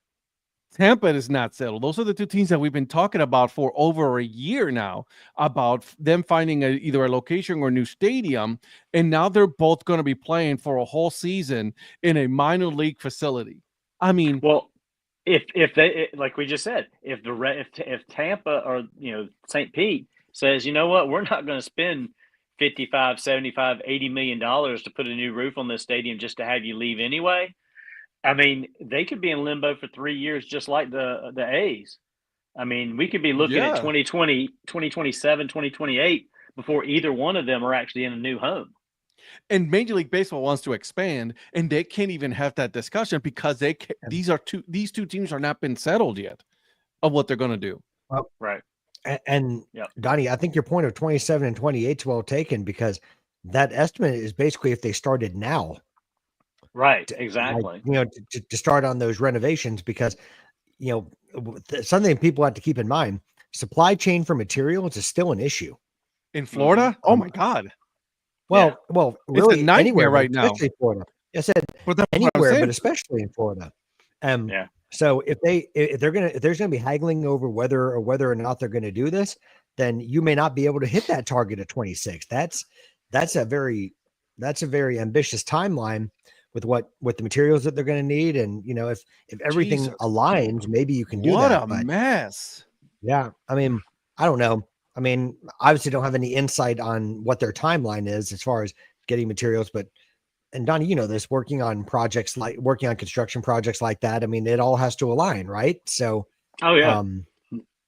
Tampa is not settled. Those are the two teams that we've been talking about for over a year now, about them finding either a location or a new stadium. And now they're both going to be playing for a whole season in a minor league facility. I mean, if they, like we just said, if Tampa or St. Pete says, you know what, we're not going to spend 55, 75, 80 million dollars to put a new roof on this stadium just to have you leave anyway. I mean, they could be in limbo for 3 years, just like the A's. I mean, we could be looking at Yeah. 2020, 2027, 2028 before either one of them are actually in a new home. And Major League Baseball wants to expand, and they can't even have that discussion because these two teams are not been settled yet of what they're going to do. Well, right. And Yep. Donnie, I think your point of 27 and 28 is well taken, because that estimate is basically if they started now. Right. Exactly. Like, to start on those renovations, because something people have to keep in mind: supply chain for materials is still an issue In Florida? Oh my God. Well, really, it's a nightmare anywhere right now. Especially Florida. I said anywhere, but especially in Florida. Yeah. So if there's gonna be haggling over whether or not they're gonna do this, then you may not be able to hit that target of 26. That's a very ambitious timeline with what the materials that they're going to need, and if everything Jesus. aligns, maybe you can do What that. a mess. Yeah, I mean, I don't know. I mean, obviously don't have any insight on what their timeline is as far as getting materials, and Donnie, you know this, working on construction projects like that. I mean, it all has to align, right? So, oh yeah,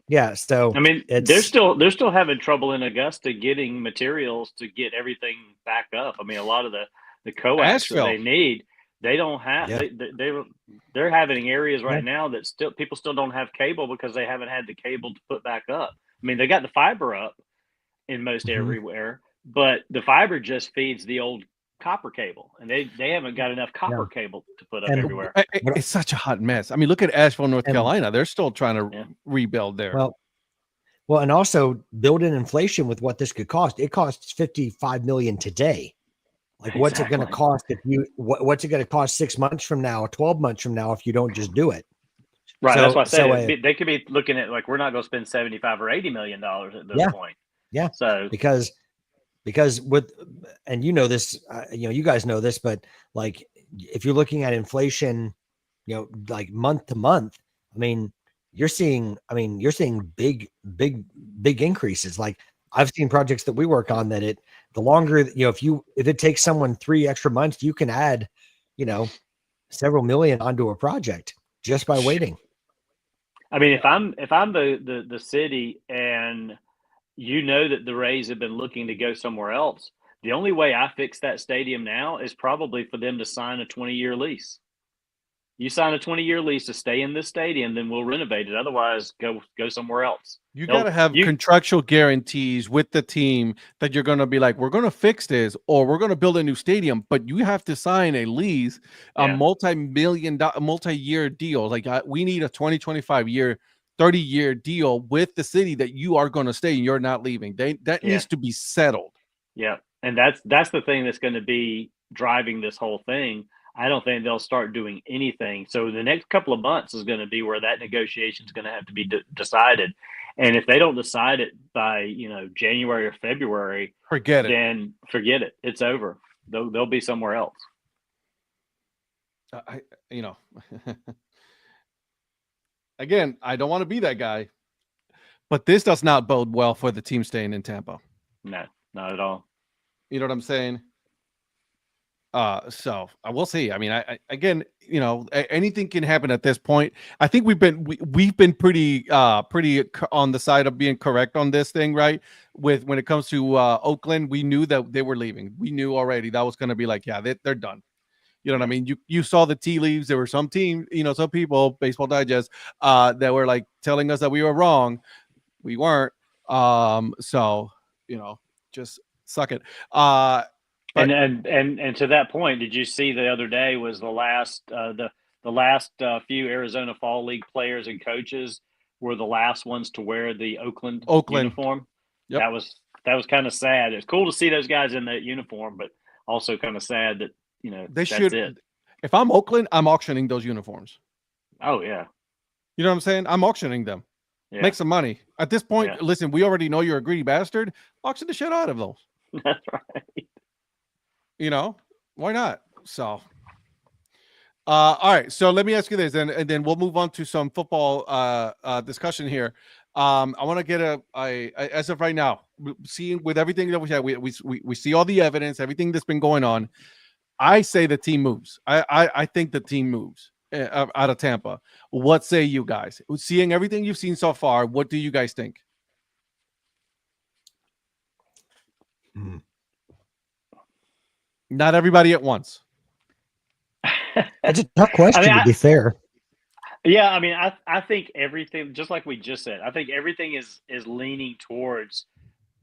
yeah. So I mean, they're still having trouble in Augusta getting materials to get everything back up. I mean, a lot of the coax that they need, they don't have. Yeah. They're having areas right now that people still don't have cable because they haven't had the cable to put back up. I mean, they got the fiber up in most everywhere, but the fiber just feeds the old copper cable, and they haven't got enough copper cable to put up everywhere. It's such a hot mess. I mean, look at Asheville, North Carolina. They're still trying to rebuild there. Well, and also build in inflation with what this could cost. It costs $55 million today. Like, what's it going to cost what's it going to cost 6 months from now, 12 months from now, if you don't just do it? Right. So, that's why I said they could be looking at, like, we're not going to spend 75 or $80 million at this point. Yeah. So because with, and this, you guys know this, but like, if you're looking at inflation, like month to month, I mean, you're seeing big increases. Like, I've seen projects that we work on that the longer, if it takes someone 3 extra months, you can add, several million onto a project just by waiting. I mean, if I'm the city, and that the Rays have been looking to go somewhere else, the only way I fix that stadium now is probably for them to sign a 20-year lease. You sign a 20-year lease to stay in this stadium, then we'll renovate it. Otherwise, go somewhere else. You got to have contractual guarantees with the team that you're going to be like, we're going to fix this, or we're going to build a new stadium, but you have to sign a lease, a multi-year deal. Like, we need a 20-25-year, 30-year deal with the city that you are going to stay and you're not leaving. That needs to be settled. Yeah. And that's the thing that's going to be driving this whole thing. I don't think they'll start doing anything. So the next couple of months is going to be where that negotiation is going to have to be decided. And if they don't decide it by, January or February, forget it. It's over. They'll be somewhere else. Again, I don't want to be that guy, but this does not bode well for the team staying in Tampa. No, not at all. You know what I'm saying? So I will see. I mean, I again, anything can happen at this point. I think we've been pretty on the side of being correct on this thing, right? When it comes to Oakland, we knew that they were leaving. We knew already that was going to be like, yeah, they're done. You know what I mean? You saw the tea leaves. There were some team, some people, Baseball Digest, that were like telling us that we were wrong. We weren't. So just suck it. And to that point, did you see the other day was the last few Arizona Fall League players and coaches were the last ones to wear the Oakland uniform? Yep. That was kind of sad. It's cool to see those guys in that uniform, but also kind of sad that they should. It. If I'm Oakland, I'm auctioning those uniforms. Oh yeah. You know what I'm saying? I'm auctioning them. Yeah. Make some money. At this point, listen, we already know you're a greedy bastard. Auction the shit out of those. That's right. Why not? So All right, so let me ask you this, and then we'll move on to some football discussion here. I want to get as of right now, seeing with everything that we have, we see all the evidence, everything that's been going on. I say the team moves. I think the team moves out of Tampa. What say you guys? Seeing everything you've seen so far, what do you guys think? Not everybody at once. That's a tough question, to be fair. Yeah, I mean, I think everything, just like we just said, I think everything is leaning towards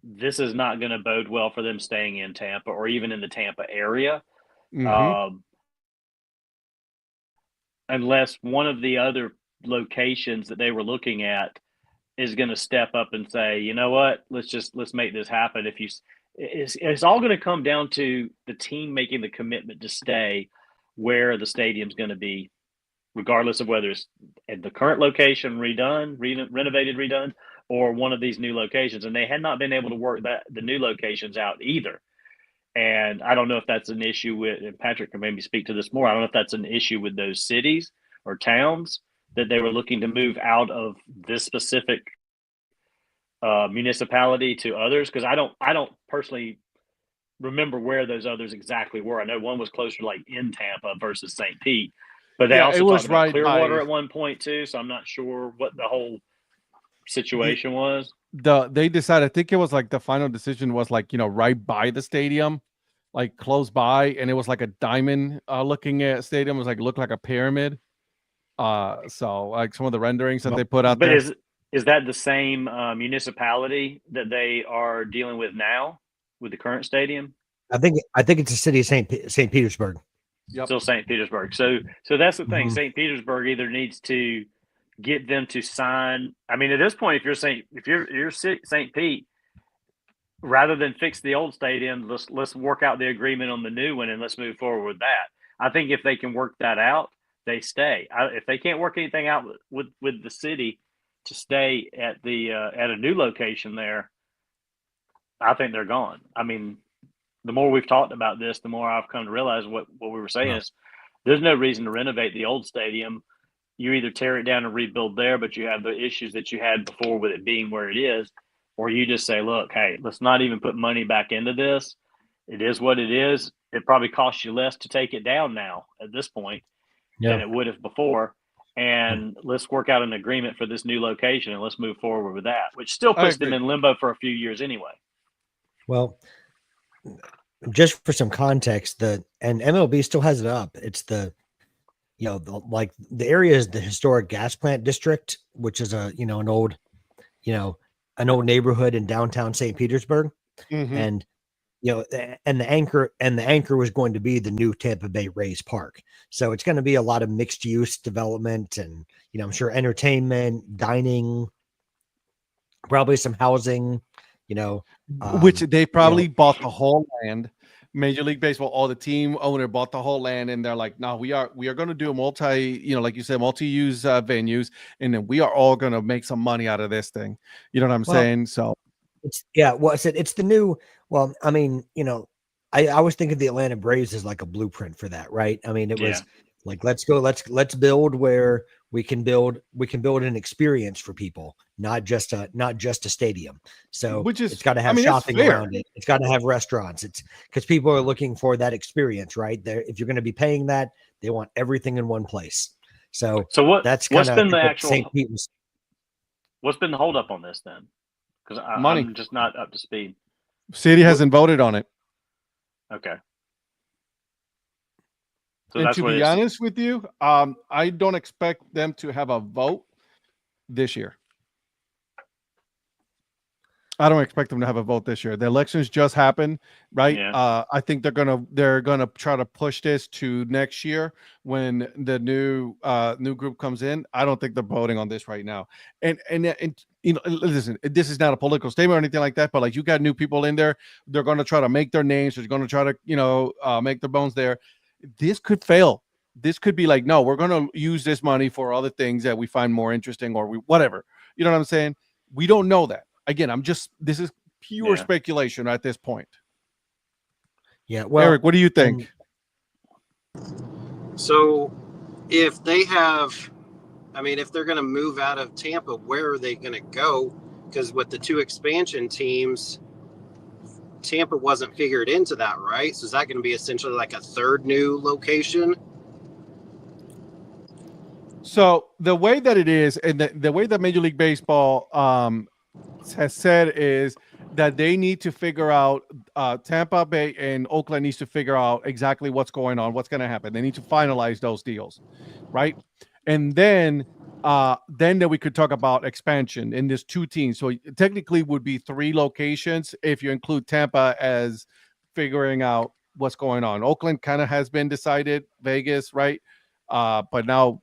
this is not going to bode well for them staying in Tampa or even in the Tampa area, unless one of the other locations that they were looking at is going to step up and say, you know what, let's make this happen. It's all going to come down to the team making the commitment to stay where the stadium's going to be, regardless of whether it's at the current location renovated, redone, or one of these new locations. And they had not been able to work the new locations out either. And I don't know if that's an issue with, and Patrick can maybe speak to this more, I don't know if that's an issue with those cities or towns that they were looking to move out of this specific municipality to others, because I don't personally remember where those others exactly were. I know one was closer, like in Tampa versus St. Pete, but they also talked about Clearwater at one point too. So I'm not sure what the whole situation was. They decided, I think it was like the final decision was like, right by the stadium, like close by, and it was like a diamond looking at stadium. It was like looked like a pyramid. So like some of the renderings that they put out there. But is that the same municipality that they are dealing with now with the current stadium? I think it's the city of St. Petersburg. Yep. Still St. Petersburg. So that's the thing. St. Petersburg either needs to get them to sign. I mean, at this point, if you're St. Pete, rather than fix the old stadium, let's work out the agreement on the new one and let's move forward with that. I think if they can work that out, they stay. If they can't work anything out with the city to stay at a new location there, I think they're gone. I mean, the more we've talked about this, the more I've come to realize what we were saying is there's no reason to renovate the old stadium. You either tear it down and rebuild there, but you have the issues that you had before with it being where it is, or you just say, look, hey, let's not even put money back into this. It is what it is. It probably costs you less to take it down now at this point than it would have before. And let's work out an agreement for this new location and let's move forward with that, which still puts them in limbo for a few years anyway. Well, just for some context, and MLB still has it up. It's the area is the historic gas plant district, which is an old neighborhood in downtown St. Petersburg. And the anchor was going to be the new Tampa Bay Rays Park. So it's going to be a lot of mixed use development and, I'm sure entertainment, dining, probably some housing, which they probably bought the whole land. Major League Baseball, all the team owner bought the whole land, and they're like, no, we are going to do a like you said, multi-use venues, and then we are all going to make some money out of this thing. You know what I'm saying? So it's it's the new. Well, I mean, I was thinking the Atlanta Braves is like a blueprint for that, right? I mean, it was like, let's build where we can build an experience for people, not just a stadium. So it's got to have shopping around it. It's got to have restaurants. It's because people are looking for that experience, right? If you're going to be paying that, they want everything in one place. So what's been the actual what's been the holdup on this then? Because I'm just not up to speed. City hasn't voted on it. Okay. So and to be honest with you, I don't expect them to have a vote this year. I don't expect them to have a vote this year. The elections just happened, right? Yeah. I think they're gonna try to push this to next year when the new group comes in. I don't think they're voting on this right now. And listen, this is not a political statement or anything like that, but like you got new people in there, they're gonna try to make their names. They're gonna try to make their bones there. This could fail. This could be like, no, we're going to use this money for other things that we find more interesting or whatever. You know what I'm saying? We don't know that. Again, this is pure speculation at this point. Yeah. Well, Eric, what do you think? So if they have, I mean, if they're going to move out of Tampa, where are they going to go? Because with the 2 expansion teams, Tampa wasn't figured into that, right? So is that going to be essentially like a 3rd new location? So the way that it is, and the way that Major League Baseball has said is that they need to figure out, Tampa Bay and Oakland needs to figure out exactly what's going on, what's going to happen. They need to finalize those deals, right? And then we could talk about expansion in this 2 teams. So technically would be 3 locations if you include Tampa as figuring out what's going on. Oakland kind of has been decided, Vegas, right? But now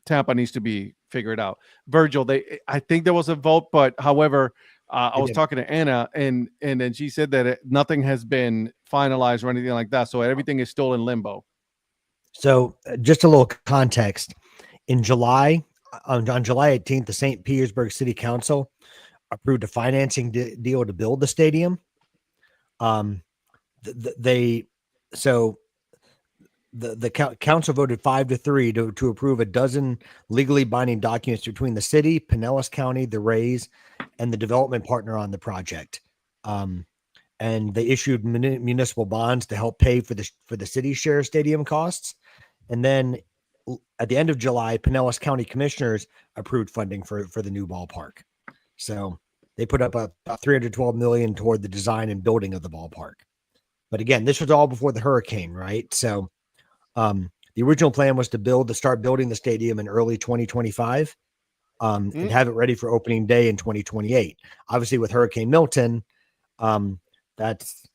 Tampa needs to be figured out. Virgil, I think there was a vote, but however, I was talking to Anna, and then she said that nothing has been finalized or anything like that, so everything is still in limbo. So, just a little context. In July, on July 18th, the St. Petersburg City Council approved a financing deal to build the stadium. The council voted 5-3 to approve a dozen legally binding documents between the city, Pinellas County, the Rays, and the development partner on the project. And they issued municipal bonds to help pay for the city's share of stadium costs. And then at the end of July, Pinellas County commissioners approved funding for the new ballpark. So they put up about $312 million toward the design and building of the ballpark. But again, this was all before the hurricane, right? So the original plan was to start building the stadium in early 2025 and have it ready for opening day in 2028. Obviously, with Hurricane Milton, that's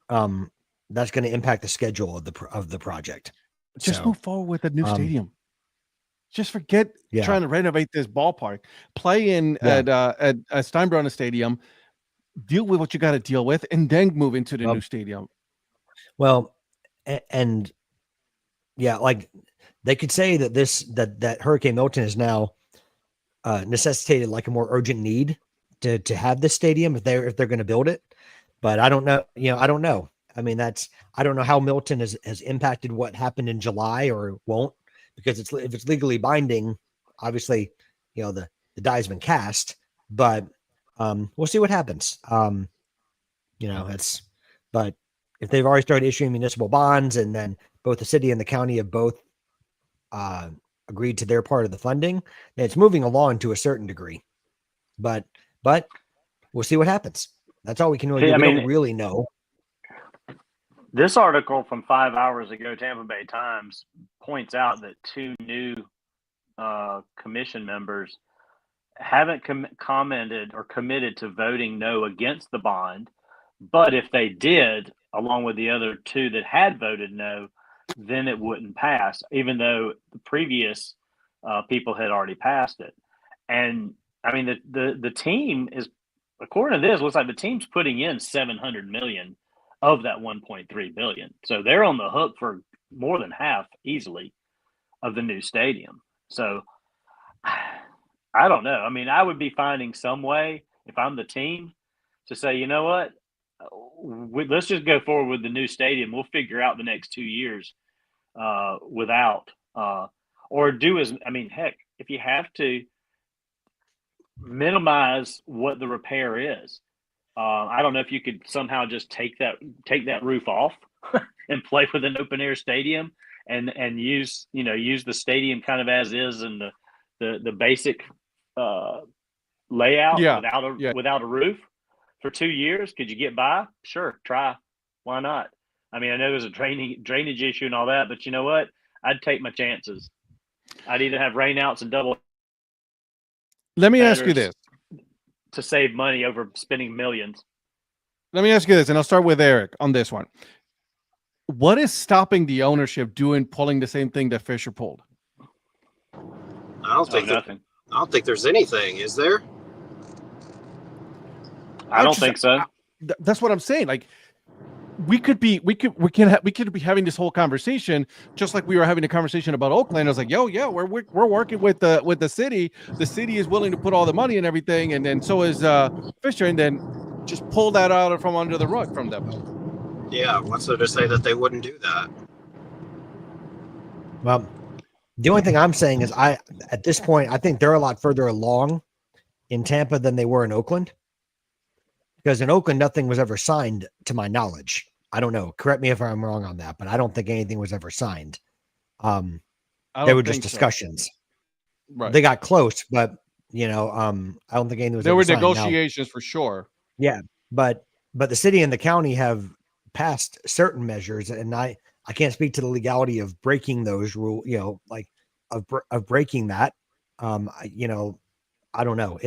going to impact the schedule of the project. Just move forward with a new stadium. Just forget trying to renovate this ballpark. Play in at Steinbrenner Stadium. Deal with what you got to deal with, and then move into the new stadium. Well, and yeah, like they could say that that Hurricane Milton is now necessitated like a more urgent need to have this stadium if they're going to build it. But I don't know. I don't know. I mean, I don't know how Milton has impacted what happened in July or won't, because if it's legally binding, obviously, the die's been cast. But we'll see what happens. But if they've already started issuing municipal bonds, and then both the city and the county have both agreed to their part of the funding, then it's moving along to a certain degree. But we'll see what happens. That's all we can really do. We don't really know. This article from 5 hours ago, Tampa Bay Times, points out that 2 new commission members haven't commented or committed to voting no against the bond. But if they did, along with the other 2 that had voted no, then it wouldn't pass, even though the previous people had already passed it. And I mean, the team is, according to this, looks like the team's putting in $700 million of that $1.3 billion. So they're on the hook for more than half easily of the new stadium. So I don't know. I mean, I would be finding some way, if I'm the team, to say, you know what, let's just go forward with the new stadium. We'll figure out the next 2 years without, or do as, I mean, heck, if you have to, minimize what the repair is. I don't know if you could somehow just take that roof off and play with an open air stadium and use the stadium kind of as is, and the basic layout without a roof for 2 years. Could you get by? Sure, try. Why not? I mean, I know there's a drainage issue and all that, but you know what? I'd take my chances. I'd either have rainouts and double. Let me ask you this. To save money over spending millions. Let me ask you this, and I'll start with Eric on this one. What is stopping the ownership pulling the same thing that Fisher pulled? I don't think there's anything, is there? I don't think so. That's what I'm saying. Like, we could be having this whole conversation just like we were having a conversation about Oakland. I was like, we're working with the city. The city is willing to put all the money and everything, and then so is Fisher, and then just pull that out from under the rug from them. Yeah, what's there to say that they wouldn't do that? Well, The only thing I'm saying is at this point, I think they're a lot further along in Tampa than they were in Oakland. Because in Oakland, nothing was ever signed to my knowledge. I don't know. Correct me if I'm wrong on that, but I don't think anything was ever signed. They were just discussions. Right. They got close, but I don't think anything was There ever were signed. negotiations for sure. Yeah, but the city and the county have passed certain measures, and I can't speak to the legality of breaking those rules, like of breaking that. I don't know.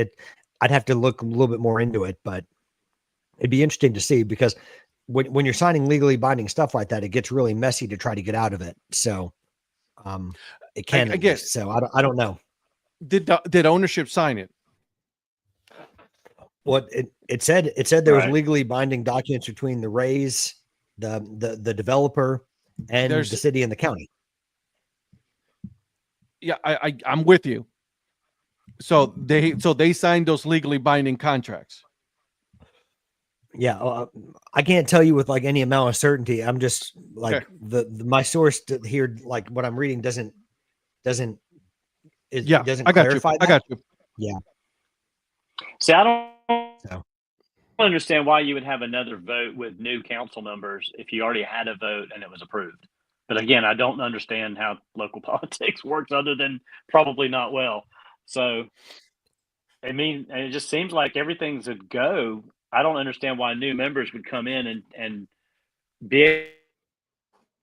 I'd have to look a little bit more into it, but it'd be interesting to see, because when you're signing legally binding stuff like that, it gets really messy to try to get out of it. So it can, I guess. So I don't know. Did ownership sign it? What it said there was Right. legally binding documents between the Rays, the developer, and the city and the county. Yeah, I'm with you. So they signed those legally binding contracts. Yeah, I can't tell you with like any amount of certainty. I'm just like my source here, like what I'm reading doesn't I got clarify you. that. I got you. Yeah. See, I don't understand why you would have another vote with new council members if you already had a vote and it was approved. But again, I don't understand how local politics works, other than probably not well. So, I mean, it just seems like everything's a go. I don't understand why new members would come in and be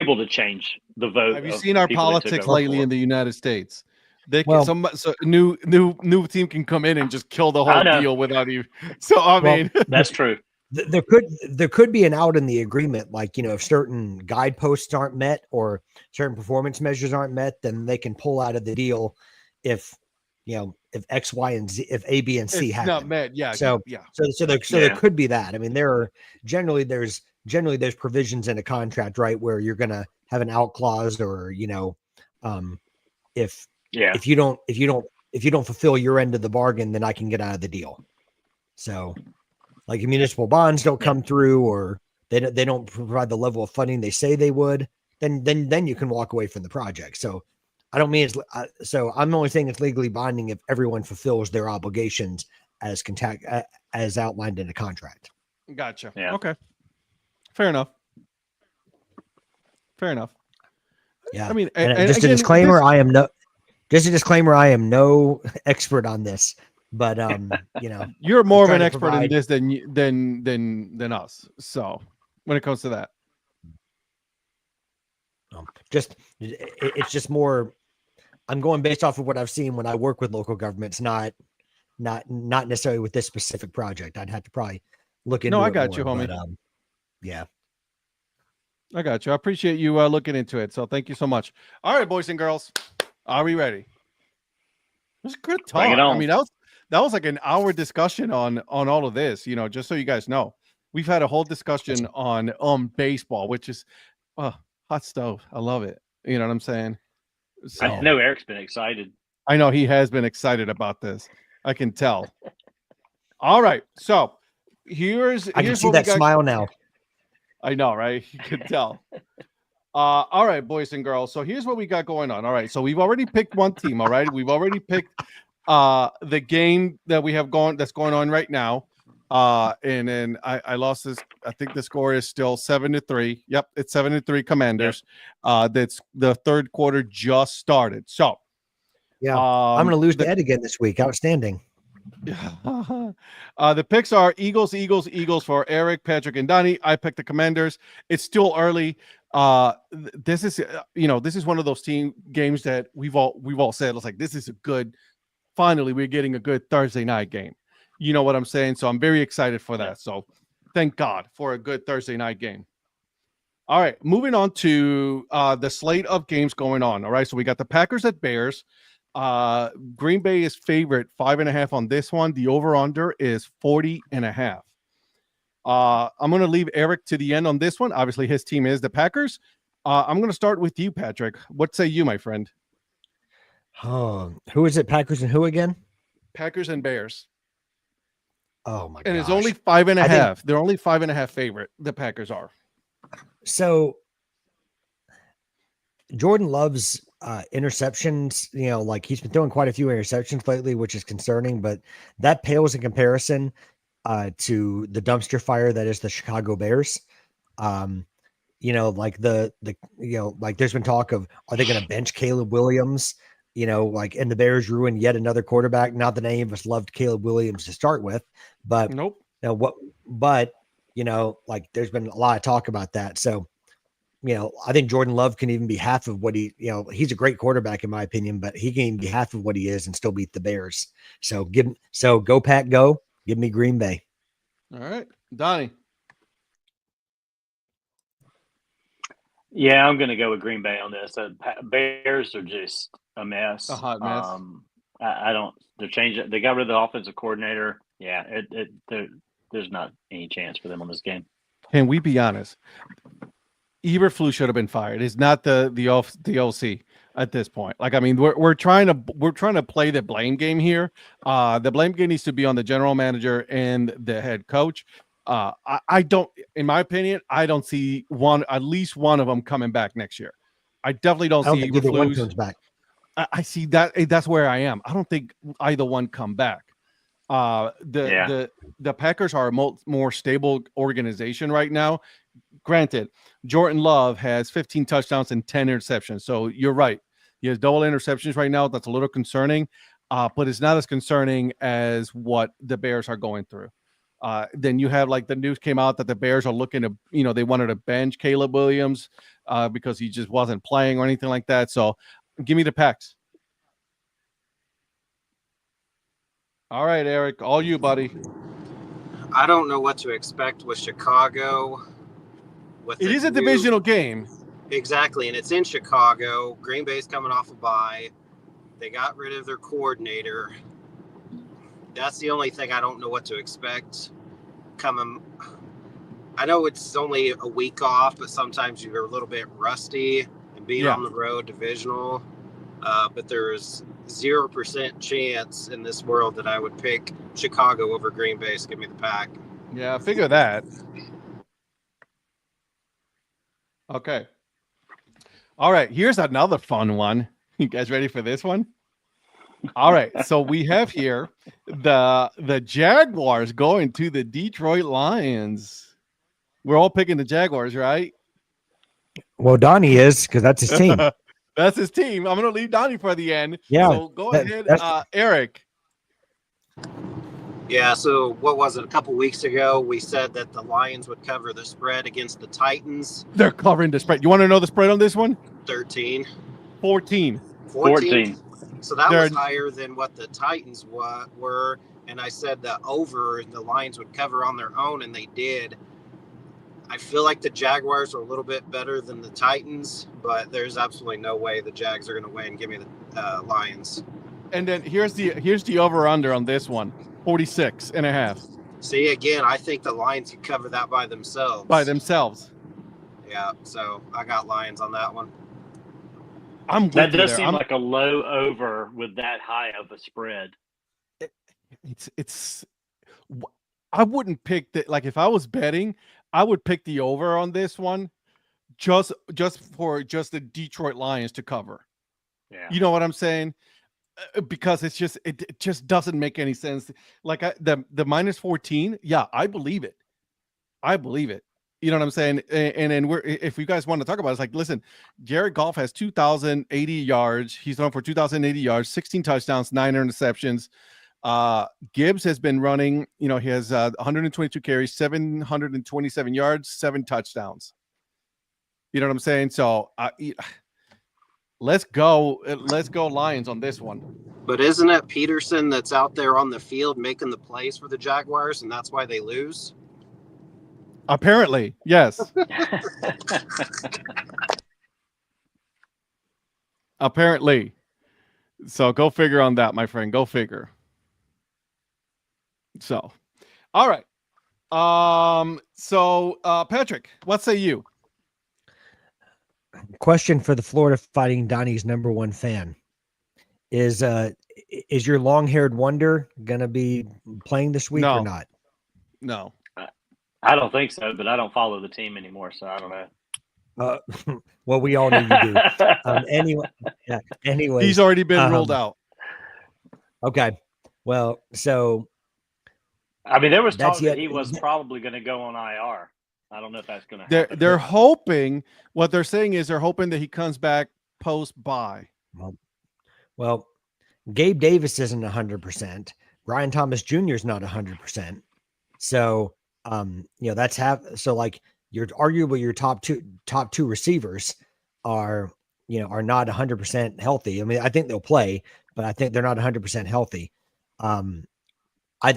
able to change the vote. Have you seen our politics lately in the United States? New team can come in and just kill the whole deal without you. So I mean, that's true. There could be an out in the agreement, like, if certain guideposts aren't met or certain performance measures aren't met, then they can pull out of the deal if X, Y, and Z, if A, B, and C happen. Not met. Yeah. So there could be that. I mean, there's provisions in a contract, right, where you're going to have an out clause, or if you don't fulfill your end of the bargain, then I can get out of the deal. So, like, if municipal bonds don't come through, or they don't provide the level of funding they say they would, then you can walk away from the project. So I don't mean so I'm only saying it's legally binding if everyone fulfills their obligations as outlined in a contract. Gotcha. Yeah. Okay. Fair enough. Yeah. I mean, just a disclaimer, I am no expert on this, but you're more of an expert in this than us. So when it comes to that, it's just more, I'm going based off of what I've seen when I work with local governments, not necessarily with this specific project. I'd have to probably look into it. No, I got more, you, homie. But, yeah. I got you. I appreciate you looking into it. So thank you so much. All right, boys and girls, are we ready? It was a good talk. Bring it on. I mean, that was like an hour discussion on all of this, just so you guys know. We've had a whole discussion on baseball, which is hot stove. I love it. You know what I'm saying? So, I know Eric's been excited. I know he has been excited about this. I can tell. All right. So I can see that smile now. I know, right? You can tell. All right, boys and girls. So here's what we got going on. All right. So we've already picked one team. All right. We've already picked the game that we have that's going on right now. And then I lost this. I think the score is still 7-3. Yep, it's 7-3 Commanders. Yep. That's the third quarter just started. So yeah, I'm going to lose to Ed again this week. Outstanding. The picks are Eagles for Eric, Patrick, and Donnie. I picked the Commanders. It's still early. This is this is one of those team games that we've all said, it's like, this is a good. Finally, we're getting a good Thursday night game. You know what I'm saying? So I'm very excited for that. So thank God for a good Thursday night game. All right, moving on to the slate of games going on. All right, so we got the Packers at Bears. Green Bay is favorite 5.5 on this one. The over-under is 40.5. I'm going to leave Eric to the end on this one. Obviously, his team is the Packers. I'm going to start with you, Patrick. What say you, my friend? Who is it? Packers and who again? Packers and Bears. Oh my god! And it's only 5.5. They're only 5.5 favorite. The Packers are. So Jordan loves interceptions, like he's been throwing quite a few interceptions lately, which is concerning, but that pales in comparison to the dumpster fire that is the Chicago Bears. Like like there's been talk of, are they going to bench Caleb Williams? And the Bears ruined yet another quarterback. Not that any of us loved Caleb Williams to start with, but Nope. like there's been a lot of talk about that. So, I think Jordan Love can even be half of what he's a great quarterback in my opinion, but he can even be half of what he is and still beat the Bears. So go Pack, go. Give me Green Bay. All right, Donnie. Yeah, I'm going to go with Green Bay on this. Bears are just a mess. A hot mess. I don't. They're changing. They got rid of the offensive coordinator. Yeah, there's not any chance for them on this game. Can we be honest? Eberflus should have been fired. It's not the OC at this point. Like, I mean, we're trying to play the blame game here. The blame game needs to be on the general manager and the head coach. I don't, in my opinion, I don't see at least one of them coming back next year. I definitely don't see either one Eberflus comes back. I see that. That's where I am. I don't think either one come back. The Packers are a more stable organization right now. Granted, Jordan Love has 15 touchdowns and 10 interceptions. So you're right. He has double interceptions right now. That's a little concerning, but it's not as concerning as what the Bears are going through. Then you have, like, the news came out that the Bears are looking to, they wanted to bench Caleb Williams because he just wasn't playing or anything like that. So give me the Packs. All right, Eric, all you, buddy. I don't know what to expect with Chicago. It is a divisional game. Exactly, and it's in Chicago. Green Bay's coming off a bye. They got rid of their coordinator. That's the only thing I don't know what to expect coming. I know it's only a week off, but sometimes you're a little bit rusty and being on the road divisional. But there's 0% chance in this world that I would pick Chicago over Green Bay. So give me the Pack. Yeah, figure that. Okay. All right. Here's another fun one. You guys ready for this one? All right. So we have here the Jaguars going to the Detroit Lions. We're all picking the Jaguars, right? Well, Donnie is, because that's his team. That's his team. I'm going to leave Donnie for the end. Yeah. So go ahead, Eric. Yeah, so what was it? A couple weeks ago, we said that the Lions would cover the spread against the Titans. They're covering the spread. You want to know the spread on this one? 13. 14. 14. So that was higher than what the Titans were. And I said the over, the Lions would cover on their own, and they did. I feel like the Jaguars are a little bit better than the Titans, but there's absolutely no way the Jags are going to win. Give me the Lions. And then here's the over-under on this one. 46.5. See, again, I think the Lions could cover that by themselves. Yeah, so I got Lions on that one. That does seem like a low over with that high of a spread. It's I wouldn't pick that. Like, if I was betting, I would pick the over on this one just for the Detroit Lions to cover. Yeah. You know what I'm saying? Because it just doesn't make any sense. Like, the minus 14, yeah, I believe it. You know what I'm saying? And then if you guys want to talk about it, it's like, listen, Jared Goff has 2,080 yards. He's thrown for 2,080 yards, 16 touchdowns, 9 interceptions. Gibbs has been running, he has 122 carries, 727 yards, 7 touchdowns. You know what I'm saying? So let's go Lions on this one. But isn't it Peterson that's out there on the field making the plays for the Jaguars, and that's why they lose? Apparently, yes. Apparently. So go figure on that, my friend. Go figure. So, all right. So Patrick, what say you? Question for the Florida Fighting Donnie's number one fan. Is your long-haired wonder gonna be playing this week or not? No. I don't think so, but I don't follow the team anymore, so I don't know. Well, we all need to do. Anyway, He's already been ruled out. Okay. Well, so I mean, there was That's talk that yet- he was probably going to go on IR. I don't know if that's going to happen. They're hoping. What they're saying is they're hoping that he comes back post-bye. well, Gabe Davis isn't 100%. Brian Thomas Jr. is not 100%. So, that's like arguably your top two receivers are not 100% healthy. I mean, I think they'll play, but I think they're not 100% healthy. I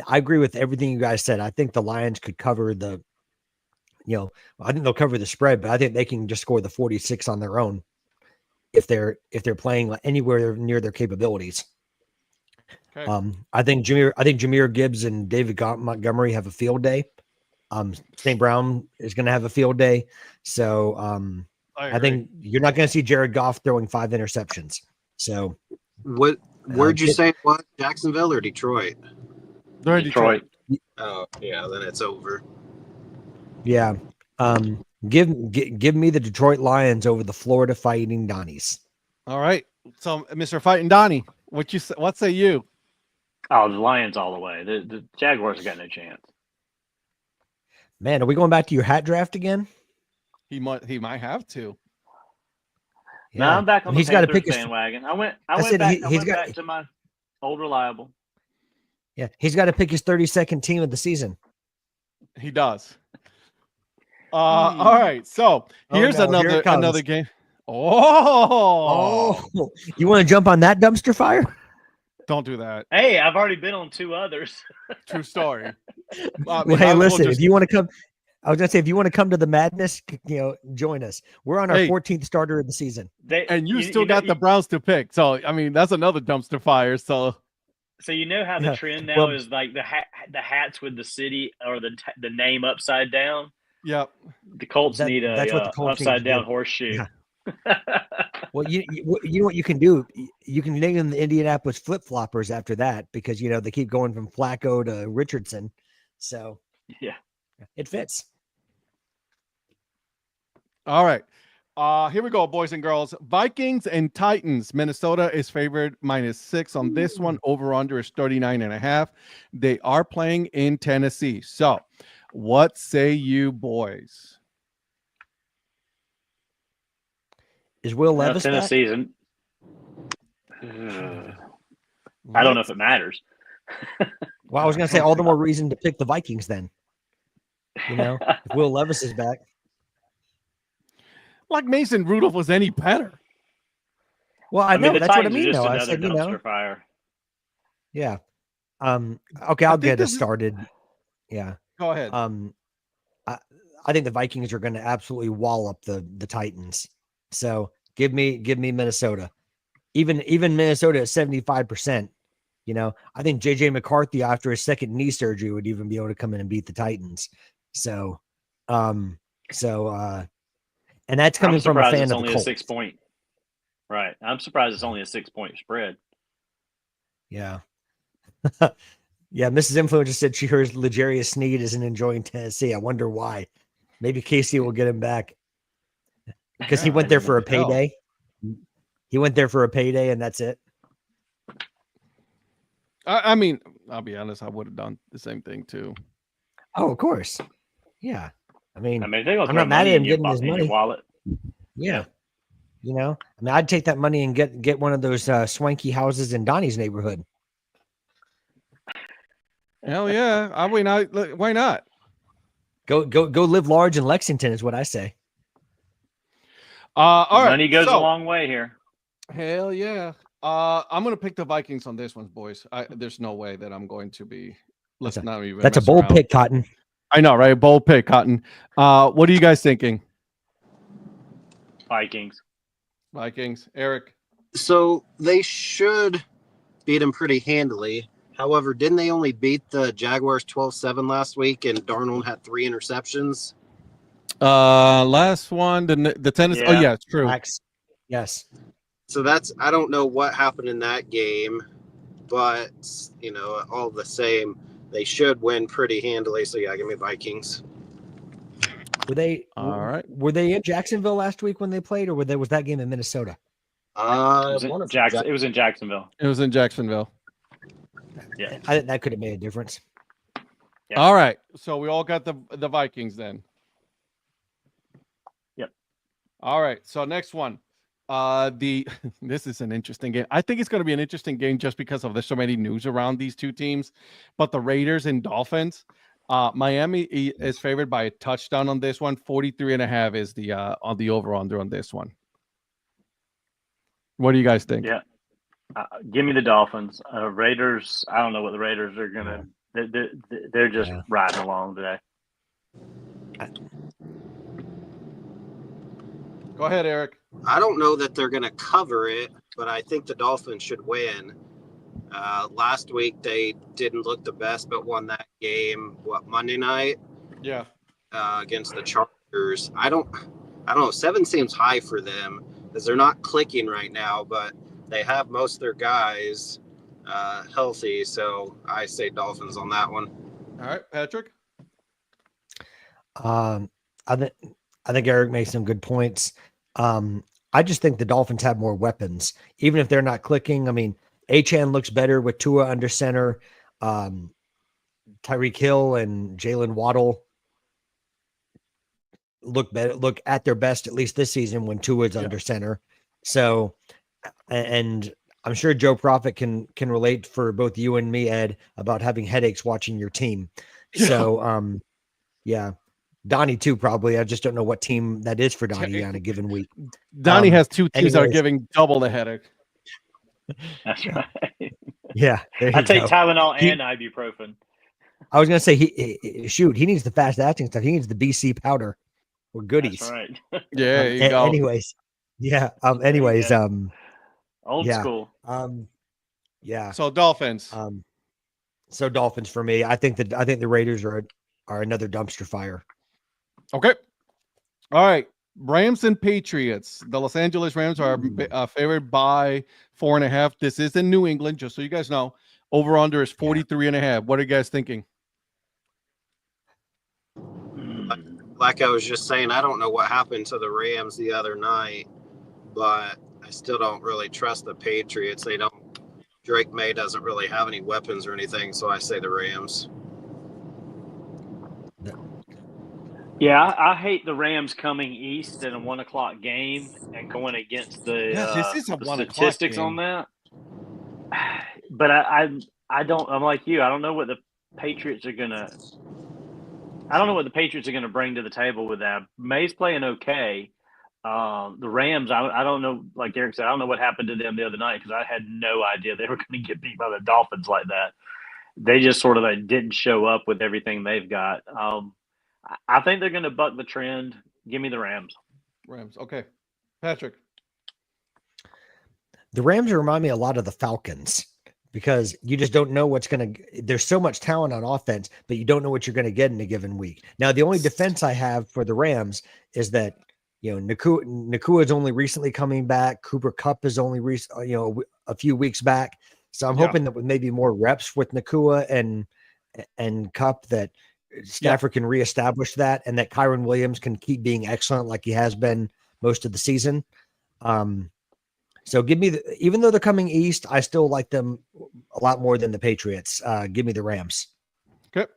agree with everything you guys said. I think the Lions could cover I think they'll cover the spread, but I think they can just score the 46 on their own if they're playing anywhere near their capabilities. Okay. I think Jahmyr Gibbs and David Montgomery have a field day. St. Brown is going to have a field day. So I think you're not going to see Jared Goff throwing 5 interceptions. So where'd you say what? Jacksonville or Detroit? They're in Detroit. Oh yeah, then it's over. Yeah. Give me the Detroit Lions over the Florida Fighting Donnies. All right. So, Mr. Fighting Donnie, what say you? Oh, the Lions all the way. The Jaguars have got no chance. Man, are we going back to your hat draft again? He might have to. No, I'm back on the He's got to Panthers pick bandwagon. I went back to my old reliable. Yeah, he's got to pick his 32nd team of the season. He does. All right. So here's another game. Oh, you want to jump on that dumpster fire? Don't do that. Hey, I've already been on 2 others. True story. Hey, listen, if you want to come, I was gonna say, if you want to come to the madness, join us. We're on our 14th starter of the season, and you still got the Browns to pick. So I mean, that's another dumpster fire. So you know how the trend now is like the hats with the city or the name upside down. Yep. The Colts need a upside down horseshoe. Yeah. Well, you know what you can do? You can name them the Indianapolis Flip Floppers after that because they keep going from Flacco to Richardson. So yeah, it fits. All right. Here we go, boys and girls. Vikings and Titans. Minnesota is favored -6 on this one. Over under is 39.5. They are playing in Tennessee. So what say you, boys? Is Will Levis Tennessee's back? I don't know if it matters. Well, I was going to say all the more reason to pick the Vikings then. If Will Levis is back. Like Mason Rudolph was any better. Well, I know that's what I mean. Though I said, fire. Yeah. Okay, I'll get us started. Yeah. Go ahead. I think the Vikings are going to absolutely wallop the Titans. So give me Minnesota. Even Minnesota at 75%. I think JJ McCarthy after his second knee surgery would even be able to come in and beat the Titans. So, and that's coming from a fan of the Colts. It's only a 6 point. Right. I'm surprised it's only a 6 point spread. Yeah. Yeah. Mrs. Influencer said she heard L'Jarius Sneed isn't enjoying Tennessee. I wonder why. Maybe Casey will get him back because he went there for a payday. He went there for a payday and that's it. I mean, I'll be honest. I would have done the same thing too. Oh, of course. Yeah. I mean, I'm not mad at him getting his money. Wallet. Yeah. I'd take that money and get one of those swanky houses in Donnie's neighborhood. Hell yeah. Why not? Go live large in Lexington is what I say. All right. Money goes a long way here. Hell yeah. I'm going to pick the Vikings on this one, boys. There's no way that I'm going to be. That's a bold pick, Cotton. I know, right? Bold pick, Cotton. What are you guys thinking? Vikings. Eric? So they should beat them pretty handily. However, didn't they only beat the Jaguars 12-7 last week and Darnold had 3 interceptions? Last one, the Tennessee. Yeah. Oh, yeah, it's true. Max. Yes. So I don't know what happened in that game, but, all the same, they should win pretty handily. So, yeah, give me Vikings. Were they All right. Were they in Jacksonville last week when they played, or was that game in Minnesota? It was in Jacksonville. It was in Jacksonville. Yeah. I think that could have made a difference. Yeah. All right. So we all got the Vikings then. Yep. All right. So next one. This is an interesting game. I think it's going to be an interesting game just because of there's so many news around these two teams. But the Raiders and Dolphins, Miami is favored by a touchdown on this one. 43.5 is the on the over/under on this one. What do you guys think? Yeah. Give me the Dolphins. Raiders, I don't know what the Raiders are going to – they're just riding along today. Go ahead, Eric. I don't know that they're going to cover it, but I think the Dolphins should win. Last week they didn't look the best, but won that game. Monday night? Yeah. Against the Chargers. I don't know. 7 seems high for them because they're not clicking right now, but they have most of their guys healthy. So I say Dolphins on that one. All right, Patrick. I think Eric made some good points. I just think the Dolphins have more weapons, even if they're not clicking. I mean, Achane looks better with Tua under center. Tyreek Hill and Jalen Waddle look at their best, at least this season, when Tua's under center. So, and I'm sure Joe Profit can relate for both you and me, Ed, about having headaches watching your team. So, Donnie too, probably. I just don't know what team that is for Donnie on a given week. Donnie has two teams that are giving double the headache. That's right. Yeah. I take Tylenol and ibuprofen. I was going to say, he needs the fast acting stuff. He needs the BC powder or goodies. That's right. Yeah. There you go. Anyways. Yeah. Old school. Yeah. So Dolphins. So Dolphins for me. I think the Raiders are another dumpster fire. Okay. All right. Rams and Patriots. The Los Angeles Rams are favored by 4.5. This is in New England, just so you guys know. Over under is 43.5. What are you guys thinking? Like I was just saying, I don't know what happened to the Rams the other night, but I still don't really trust the Patriots. Drake May doesn't really have any weapons or anything, so I say the Rams. Yeah, I hate the Rams coming east in a 1 o'clock game and going against the statistics on that. But I don't. I'm like you. I don't know what the Patriots are gonna. I don't know what the Patriots are gonna bring to the table with that. May's playing okay. The Rams, I don't know. Like Eric said, I don't know what happened to them the other night because I had no idea they were going to get beat by the Dolphins like that. They just sort of didn't show up with everything they've got. I think they're going to buck the trend. Give me the Rams. Rams. Okay. Patrick. The Rams remind me a lot of the Falcons because you just don't know what's going to – there's so much talent on offense, but you don't know what you're going to get in a given week. Now, the only defense I have for the Rams is that, Nakua is only recently coming back. Cooper Kupp is only a few weeks back. So I'm hoping that with maybe more reps with Nakua and Kupp that – Stafford can reestablish that, and that Kyron Williams can keep being excellent like he has been most of the season. So give me even though they're coming east, I still like them a lot more than the Patriots. Give me the Rams. Okay.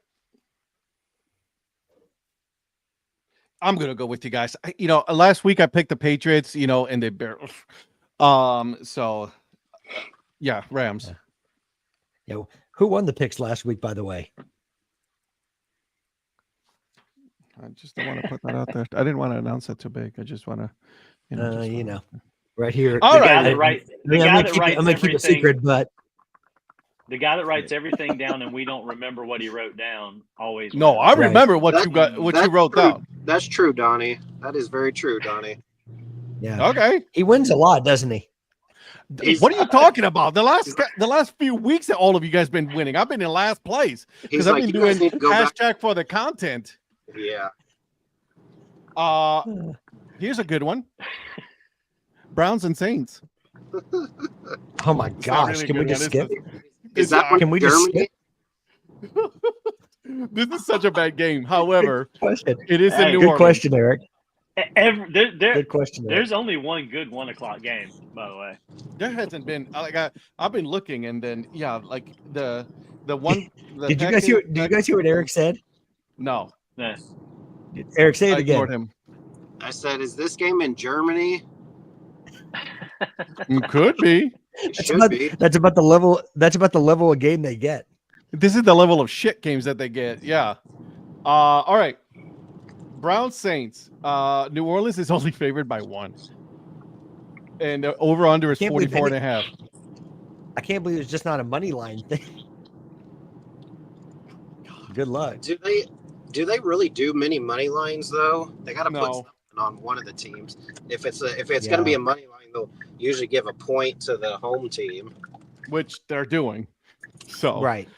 I'm going to go with you guys. Last week I picked the Patriots, and they barely. So yeah, Rams. Who won the picks last week, by the way? I just don't want to put that out there. I didn't want to announce that too big. I just want to, right here. All right. I'm gonna keep it secret, but the guy that writes everything down and we don't remember what he wrote down always. No, I remember what you wrote down. That's true, Donnie. That is very true, Donnie. Yeah. Okay. He wins a lot, doesn't he? What are you talking about? The last few weeks that all of you guys been winning. I've been in last place because I've been doing hashtag for the content. Yeah. Here's a good one. Browns and Saints. Oh my gosh! Really can we just skip? Is that one can we just skip? This is such a bad game. However, Question. it is in Hey, New Good Orleans. question, Eric. There, Good question, Eric. there's only one good 1 o'clock game, by the way. There hasn't been like I've been looking, and then like the one. Did you guys hear what Eric said? No, Yeah. Eric, say I it again. ignored him. I said, is this game in Germany? It could be. It That's should about, be. that's about the level. That's about the level of game they get. This is the level of shit games that they get. Yeah. All right. Browns Saints. New Orleans is only favored by 1. And the over under is Can't believe 44 and a half. I can't believe it's just not a money line thing. Good luck. Do they really do many money lines though? They got to put No. something on one of the teams. If it's going to be a money line, they'll usually give a point to the home team. Which they're doing. So Right.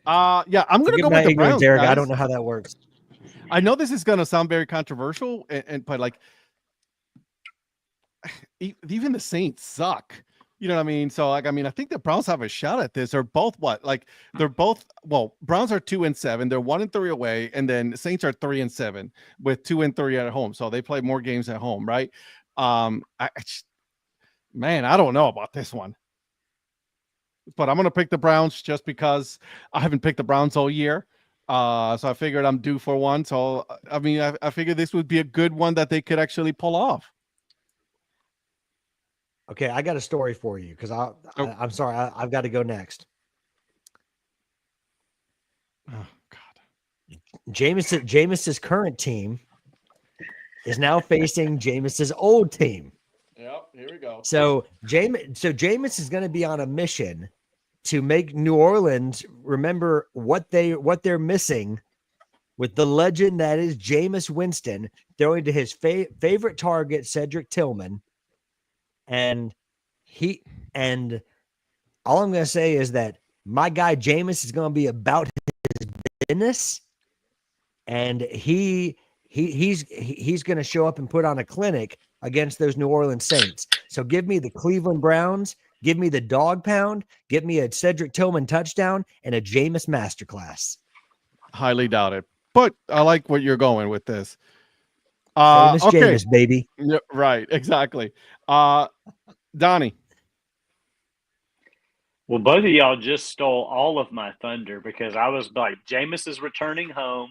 yeah, I'm gonna Forgive go my with the ignorance, Browns. Eric. I Guys. don't know how that works. I know this is gonna sound very controversial, but like even the Saints suck. You know what I mean? So like, I mean, I think the Browns have a shot at this. They're both Browns are 2-7. They're 1-3 away, and then the Saints are 3-7 with 2-3 at home. So they play more games at home, right? Man, I don't know about this one. But I'm gonna pick the Browns just because I haven't picked the Browns all year. So I figured I'm due for one. So I mean, I figured this would be a good one that they could actually pull off. Okay, I got a story for you because I'm sorry, I've got to go next. Oh God. Jameis's current team is now facing Jameis's old team. Yep, here we go. So Jameis is going to be on a mission to make New Orleans remember what they're missing with the legend that is Jameis Winston throwing to his favorite target, Cedric Tillman. And all I'm going to say is that my guy Jameis is going to be about his business, and he's going to show up and put on a clinic against those New Orleans Saints. So give me the Cleveland Browns, give me the dog pound, give me a Cedric Tillman touchdown, and a Jameis masterclass. Highly doubt it, but I like what you're going with this. Famous Okay. Jameis, baby. Yeah, right, exactly. Donnie. Well, both of y'all just stole all of my thunder because I was like, Jameis is returning home.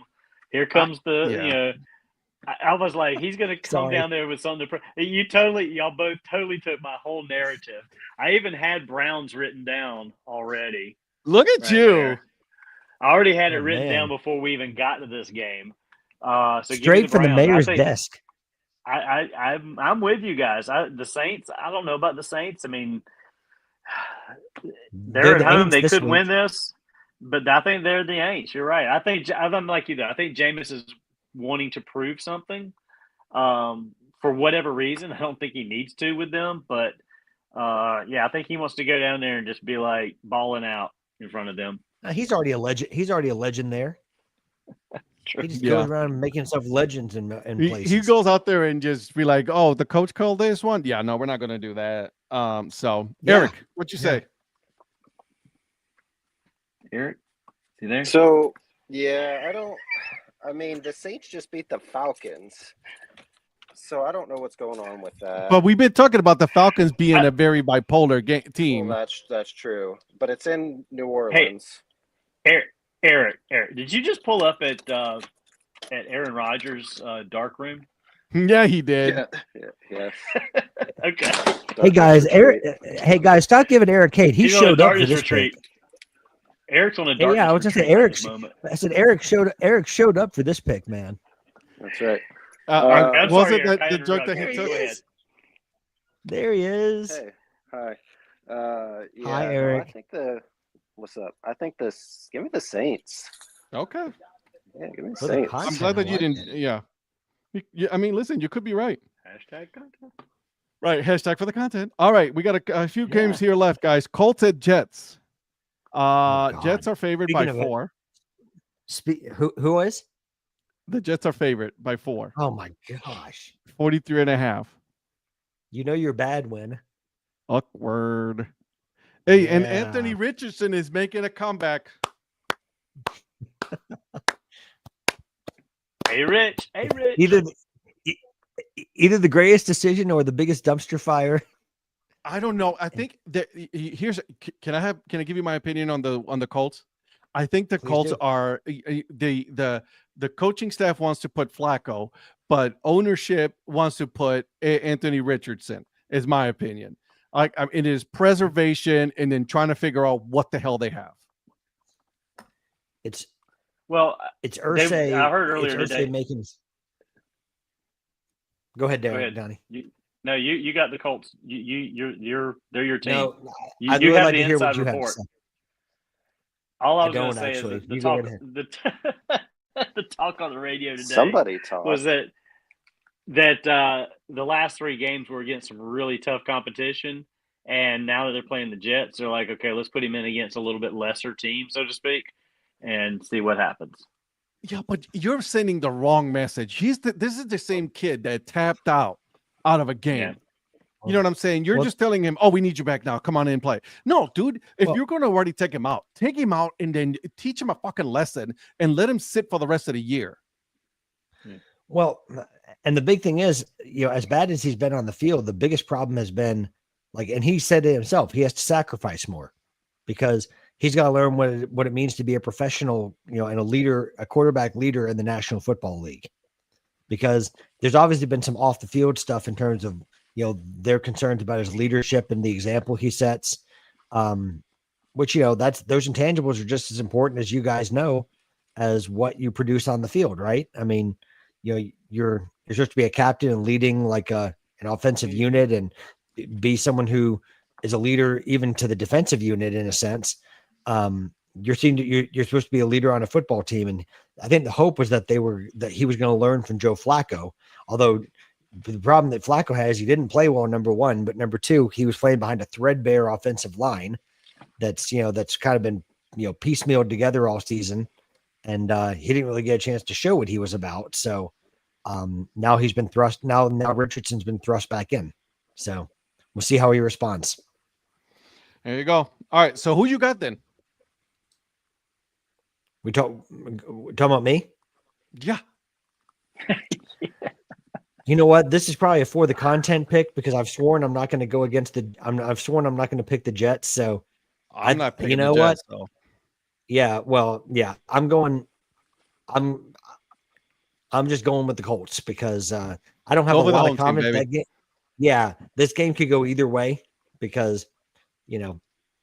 Here comes I was like, he's going to come Sorry. down there with something. Y'all both totally took my whole narrative. I even had Browns written down already. Look at Right you. there. I already had it Oh, written man. down before we even got to this game. So give me Straight from the Browns. mayor's I think, desk. I'm with you guys. The Saints. I don't know about the Saints. I mean, they're at home. Aints They this could week. win this, but I think they're the Aints. You're right. I'm like you though. I think Jameis is wanting to prove something. For whatever reason, I don't think he needs to with them, but I think he wants to go down there and just be like balling out in front of them. He's already a legend. He's already a legend there. True. He just Yeah. goes around making himself legends in places. He goes out there and just be like, "Oh, the coach called this one. Yeah, no, we're not going to do that." So Yeah. Eric, what you say? Eric, you there? So, yeah, I mean, the Saints just beat the Falcons. So I don't know what's going on with that. But we've been talking about the Falcons being a very bipolar team. Well, that's true. But it's in New Orleans. Eric, did you just pull up at Aaron Rodgers' dark room? Yeah, he did. Yes. Okay. Hey guys, stop giving Eric hate. He He's on a showed up for darkness this retreat. pick. Eric's on a Hey, darkness yeah, I was just saying retreat at Eric. the moment. I said Eric showed up for this pick, man. That's right. I'm was sorry, it Eric, that I the joke that interrupted. he Go took? ahead. There he is. Hey, hi. Yeah, Hi, no, Eric. I think what's up? I think give me the Saints. Okay, Yeah, give me the For the Saints. I'm content, glad that I you like didn't. that. Yeah, I mean, listen, you could be right. Hashtag content. Right, hashtag for the content. All right, we got a few games here left, guys. Colts at Jets. God. Jets are favored Speaking by of it- 4. Who is? The Jets are favored by 4. Oh my gosh! 43.5. You know you're bad when. Awkward. Hey, and Yeah. Anthony Richardson is making a comeback. Hey, Rich. Hey, Rich. Either the greatest decision or the biggest dumpster fire. I don't know. I think that here's. Can I give you my opinion on the Colts? I think the Please Colts do. are the coaching staff wants to put Flacco, but ownership wants to put Anthony Richardson. Is my opinion. It is preservation and then trying to figure out what the hell they have. It's Ursay. I heard earlier today. Go ahead, Donnie. You got the Colts. They're your team. No, you I'd have like the to hear inside what you report. have to say. All I was going don't to say actually. is You go ahead. the talk on the radio today Somebody talk. was that the last 3 games were against some really tough competition, and now that they're playing the Jets, they're like, okay, let's put him in against a little bit lesser team, so to speak, and see what happens. Yeah, but you're sending the wrong message. This is the same kid that tapped out of a game. Yeah. You know what I'm saying? You're just telling him, "Oh, we need you back now. Come on in and play." No, dude. If you're going to already take him out and then teach him a fucking lesson and let him sit for the rest of the year. Well, and the big thing is, as bad as he's been on the field, the biggest problem has been and he said it himself, he has to sacrifice more because he's got to learn what it means to be a professional, and a leader, a quarterback leader in the National Football League. Because there's obviously been some off the field stuff in terms of, their concerns about his leadership and the example he sets, which, those intangibles are just as important, as you guys know, as what you produce on the field, right? I mean, you're supposed to be a captain and leading like an offensive unit and be someone who is a leader even to the defensive unit in a sense. You're supposed to be a leader on a football team. And I think the hope was that he was going to learn from Joe Flacco, although the problem that Flacco has, he didn't play well, number one, but number two, he was playing behind a threadbare offensive line that's kind of been, piecemealed together all season. And he didn't really get a chance to show what he was about. So now he's been thrust. Now Richardson's been thrust back in. So we'll see how he responds. There you go. All right. So who you got then? We talking about me? Yeah. You know what? This is probably a for the content pick because I've sworn I'm not going to go against I've sworn I'm not going to pick the Jets. So I'm not picking the Jets, what? So. Yeah. Well, yeah, I'm just going with the Colts because I don't have a lot of confidence that game. Yeah. This game could go either way because,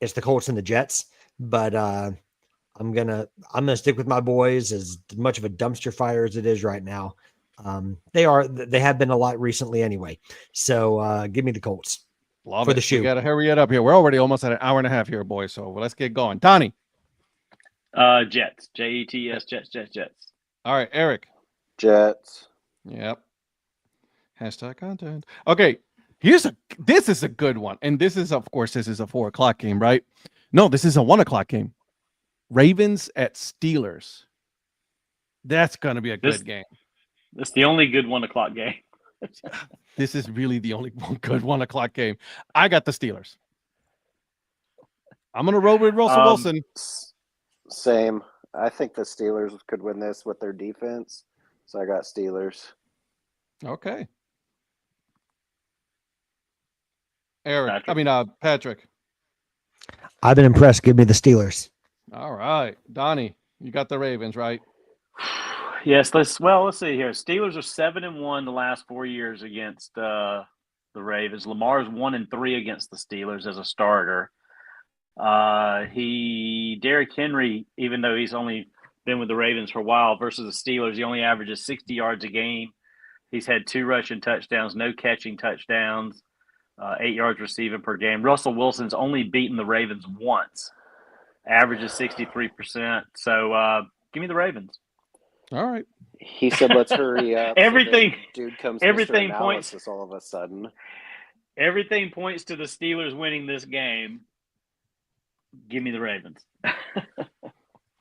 it's the Colts and the Jets, but I'm gonna stick with my boys as much of a dumpster fire as it is right now. They have been a lot recently anyway. So give me the Colts. For the shoe. We gotta hurry it up here. We're already almost at an hour and a half here, boys. So let's get going. Donnie. Jets. Jets. Jets. All right, Eric. Jets. Yep. Hashtag content. Okay. This is a good one. And this is a 4:00 game, right? No, this is a 1:00 game. Ravens at Steelers. That's gonna be a good game. It's the only good 1:00 game. This is really the only good 1:00 game. I got the Steelers. I'm gonna roll with Russell Wilson. Same. I think the Steelers could win this with their defense. So I got Steelers. Okay. Eric. Patrick. I've been impressed. Give me the Steelers. All right. Donnie, you got the Ravens, right? Yes. Let's see here. Steelers are 7-1 the last 4 years against the Ravens. Lamar's 1-3 against the Steelers as a starter. Derrick Henry, even though he's only been with the Ravens for a while, versus the Steelers, he only averages 60 yards a game. He's had 2 rushing touchdowns, no catching touchdowns, 8 yards receiving per game. Russell Wilson's only beaten the Ravens once, averages 63%. So give me the Ravens. All right. He said, "Let's hurry up." Everything, dude comes. Everything Mr. points. Analysis all of a sudden. Everything points to the Steelers winning this game. Give me the Ravens.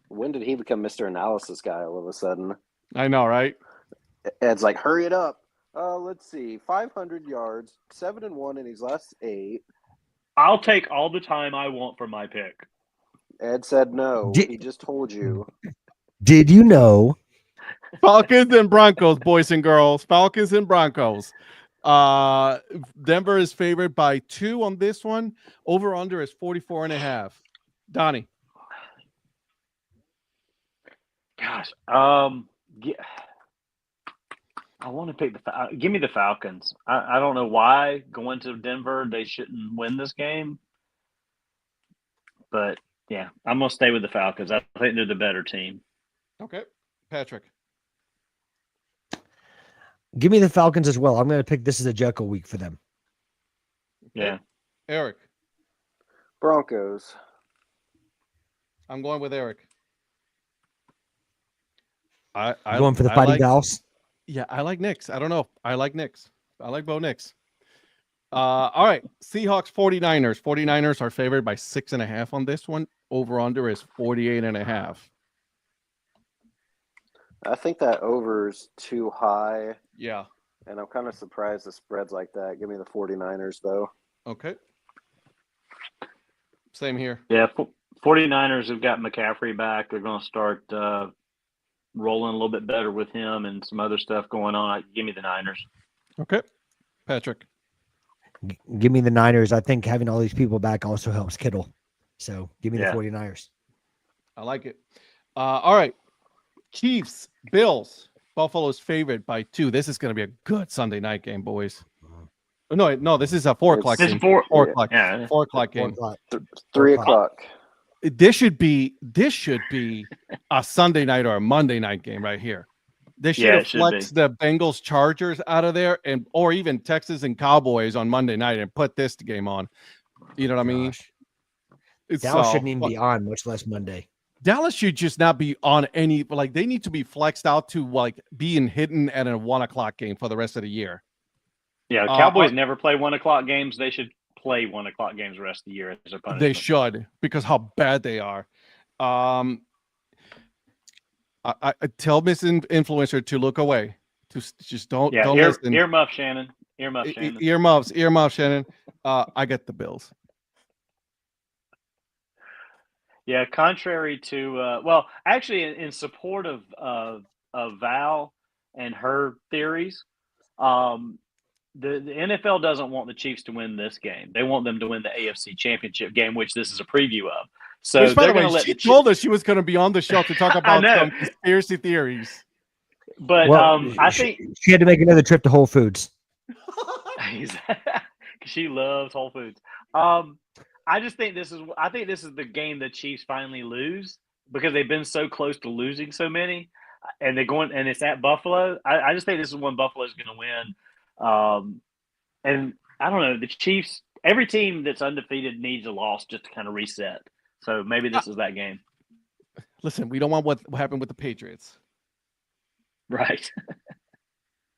When did he become Mr. Analysis guy all of a sudden? I know, right? Ed's like, hurry it up. Let's see. 500 yards, 7-1 in his last 8. I'll take all the time I want for my pick. Ed said no. He just told you. Did you know? Falcons and Broncos, boys and girls. Falcons and Broncos. Denver is favored by 2 on this one. Over under is 44.5. Donnie. Gosh, I want to pick give me the Falcons. I don't know why going to Denver they shouldn't win this game, but yeah, I'm gonna stay with the Falcons. I think they're the better team. Okay, Patrick. Give me the Falcons as well. I'm going to pick this as a Jekyll week for them. Okay. Yeah, Eric. Broncos. I'm going with Eric. I'm going for the Fighting Valves. Yeah, I like Knicks. I don't know. I like Knicks. I like Bo Nix. All right. Seahawks, 49ers. 49ers are favored by 6.5 on this one. Over under is 48.5. I think that over is too high, Yeah. and I'm kind of surprised the spread's like that. Give me the 49ers, though. Okay. Same here. yeah. 49ers have got McCaffrey back. They're going to start rolling a little bit better with him and some other stuff going on. Give me the Niners. Okay. Patrick. Give me the Niners. I think having all these people back also helps Kittle. So give me the 49ers. I like it. All right. Chiefs, Bills. Buffalo's favored by 2. This is going to be a good Sunday night game, boys. No, this is a 4 o'clock This game. is 4 o'clock. Yeah. 4 o'clock game. 3 o'clock. This should be a Sunday night or a Monday night game right here. They should have flexed the Bengals Chargers out of there, or even Texas and Cowboys on Monday night and put this game on. You know what I mean? Dallas shouldn't even be on, much less Monday. Dallas should just not be on any. Like they need to be flexed out to like being hidden at a 1 o'clock game for the rest of the year. Yeah, Cowboys never play 1 o'clock games. They should play 1 o'clock games the rest of the year as a punishment. They should, because how bad they are. I tell Miss Influencer to look away. To just don't listen. Earmuff, Shannon. Earmuff, Shannon. Earmuffs, Shannon. I get the Bills. Yeah, contrary to actually, in support of Val and her theories, the NFL doesn't want the Chiefs to win this game. They want them to win the AFC Championship game, which this is a preview of. So which, by the way, she told us she was going to be on the show to talk about some conspiracy theories. But I think she had to make another trip to Whole Foods. She loves Whole Foods. I just think this is the game the Chiefs finally lose because they've been so close to losing so many, and it's at Buffalo. I just think this is when Buffalo's going to win. And I don't know, the Chiefs. Every team that's undefeated needs a loss just to kind of reset. So maybe this is that game. Listen, we don't want what happened with the Patriots. Right.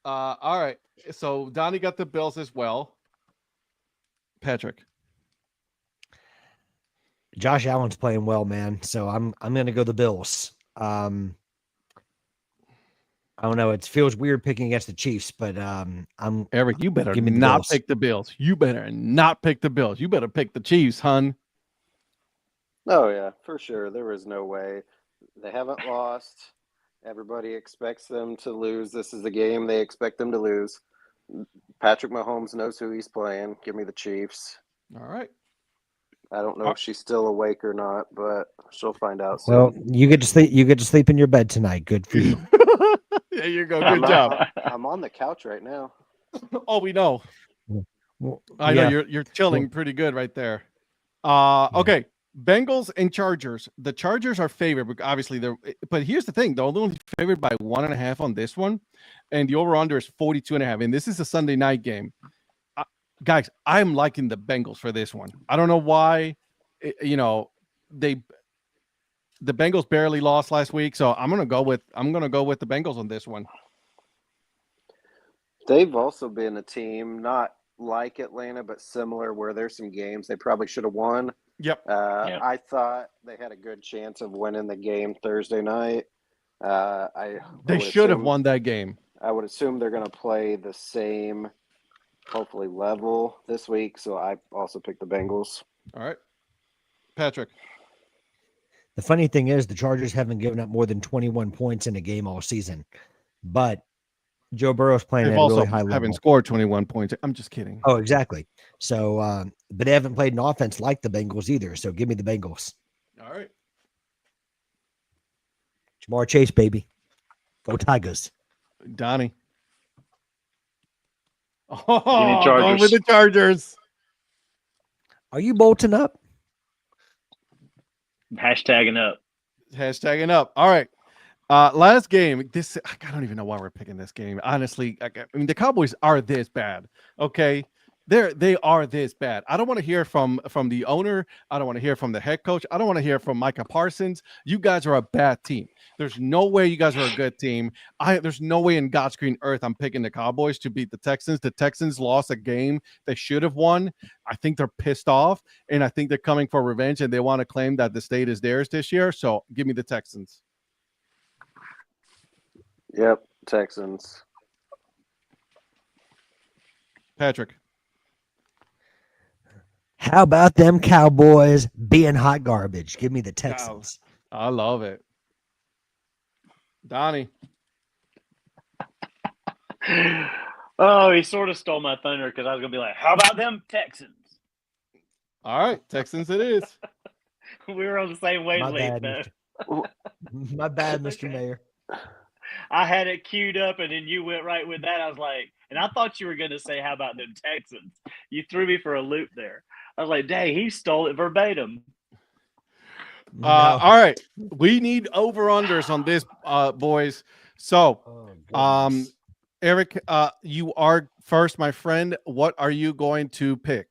All right. So Donnie got the Bills as well. Patrick. Josh Allen's playing well, man. So I'm going to go the Bills. I don't know. It feels weird picking against the Chiefs, but Eric, you better not pick the Bills. You better not pick the Bills. You better pick the Chiefs, hun. Oh, yeah, for sure. There is no way. They haven't lost. Everybody expects them to lose. This is the game they expect them to lose. Patrick Mahomes knows who he's playing. Give me the Chiefs. All right. I don't know if she's still awake or not, but she'll find out soon. Well, you get to sleep. You get to sleep in your bed tonight. Good for you. There you go. Good job. I'm on the couch right now. Oh, we know. Well, I know you're chilling pretty good right there. Okay. Bengals and Chargers. The Chargers are favored, obviously. But here's the thing: they're only favored by 1.5 on this one, and the over/under is 42.5. And this is a Sunday night game. Guys, I'm liking the Bengals for this one. I don't know why. The Bengals barely lost last week, so I'm gonna go with the Bengals on this one. They've also been a team not like Atlanta, but similar, where there's some games they probably should have won. Yep. I thought they had a good chance of winning the game Thursday night. They should have won that game. I would assume they're going to play the same, hopefully level this week. So I also picked the Bengals. All right, Patrick. The funny thing is the Chargers haven't given up more than 21 points in a game all season, but Joe Burrow's playing They've at a also really high level. haven't scored 21 points. I'm just kidding. Oh, exactly. So, but they haven't played an offense like the Bengals either. So give me the Bengals. All right. Jamar Chase, baby. Go Tigers. Donnie. Give me Oh, Chargers. going with the Chargers. Are you bolting up? Hashtagging up. Hashtagging up. All right. Last game. I don't even know why we're picking this game. Honestly, I mean, the Cowboys are this bad. Okay. They are this bad. I don't want to hear from the owner. I don't want to hear from the head coach. I don't want to hear from Micah Parsons. You guys are a bad team. There's no way you guys are a good team. There's no way in God's green earth I'm picking the Cowboys to beat the Texans. The Texans lost a game they should have won. I think they're pissed off, and I think they're coming for revenge, and they want to claim that the state is theirs this year. So give me the Texans. Yep, Texans. Patrick. How about them Cowboys being hot garbage? Give me the Texans. I love it. Donnie. Oh, he sort of stole my thunder because I was going to be like, how about them Texans? All right, Texans it is. We were on the same wavelength, though. My bad, Mr. Mayor. I had it queued up, and then you went right with that. I was like, and I thought you were going to say, how about them Texans? You threw me for a loop there. I was like, dang, he stole it verbatim. No. All right. We need over-unders on this, boys. So, goodness. Eric, you are first, my friend. What are you going to pick?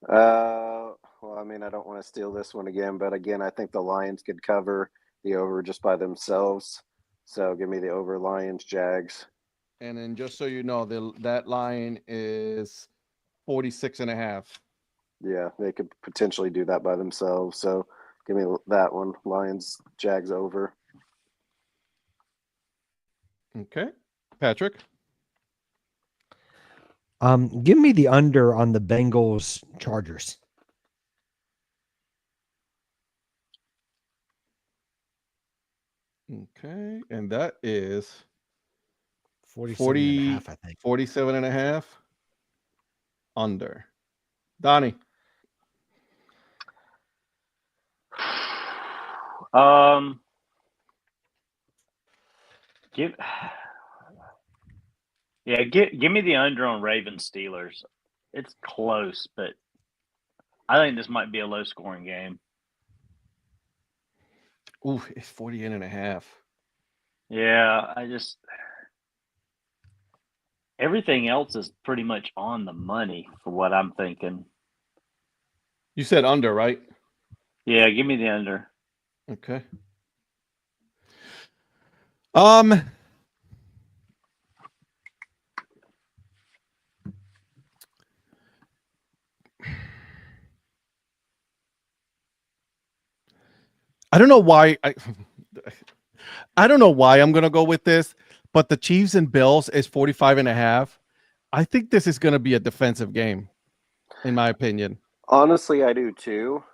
Well, I mean, I don't want to steal this one again, but again, I think the Lions could cover the over just by themselves. So give me the over Lions, Jags. And then just so you know, that line is 46.5. Yeah, they could potentially do that by themselves. So give me that one. Lions, Jags over. Okay. Patrick. Give me the under on the Bengals Chargers. Okay. And that is 47.5, I think. 47.5 under. Donnie. Give me the under on Ravens Steelers. It's close, but I think this might be a low scoring game. Ooh, it's 48.5. Yeah, everything else is pretty much on the money for what I'm thinking. You said under, right? Yeah, give me the under. Okay. I don't know why I don't know why I'm gonna go with this, but the Chiefs and Bills is 45.5. I think this is gonna be a defensive game, in my opinion. Honestly, I do too.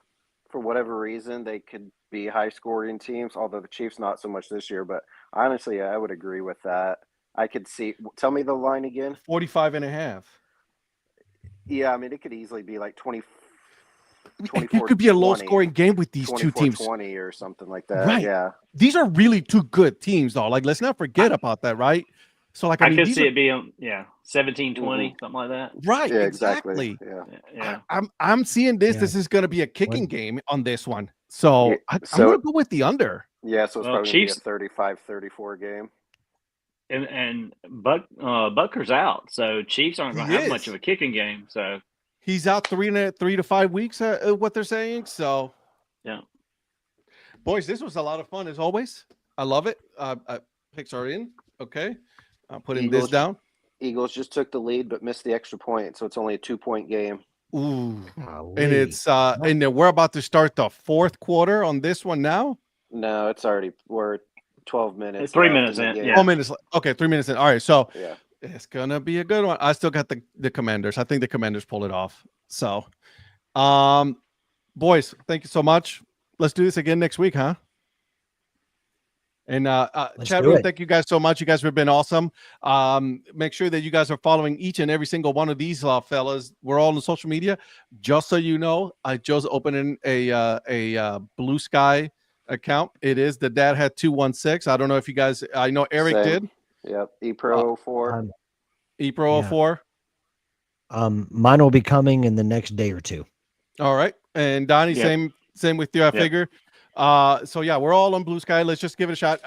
For whatever reason, they could be high-scoring teams, although the Chiefs not so much this year. But honestly, I would agree with that. I could see. Tell me the line again. 45.5. Yeah, I mean, it could easily be like 20. It could be a low-scoring game with these two teams. 20 or something like that. Right. Yeah. These are really two good teams, though. Like, let's not forget about that, right? So, like, I mean, could these see are, it being 17-20, something like that. right. Yeah, Exactly. Yeah. I'm seeing this. Yeah. This is going to be a kicking game on this one. So, Yeah, I'm so- going to go with the under. Yeah, so it's Well, probably Chiefs- going to be a 35-34 game. And Butker's out, so Chiefs aren't going He to have is. much of a kicking game. So He's out 3 to 5 weeks, what they're saying. So, yeah. boys, this was a lot of fun as always. I love it. Picks are in. Okay. I'm putting this Eagles- down. Eagles just took the lead but missed the extra point, so it's only a 2-point game. Ooh. Golly. And it's and then we're about to start the fourth quarter on this one now. No, we're 12 minutes. It's 3 left minutes the in, game. yeah. 3 minutes. Okay, 3 minutes in. All right, so Yeah. it's gonna be a good one. I still got the Commanders. I think the Commanders pull it off. So, boys, thank you so much. let's do this again next week, huh? And Let's chat do room, it. thank you guys so much. You guys have been awesome. Make sure that you guys are following each and every single one of these fellas. We're all on social media. Just so you know, I just opened a Blue Sky account. It is the Dad Hat 216. I don't know if you guys. I know Eric Same. did. Yep. ePro 04. ePro Yeah. 04. Mine will be coming in the next day or two. All right, and Donnie, Yep. same with you. I Yep. figure. So yeah, we're all on Blue Sky. Let's just give it a shot.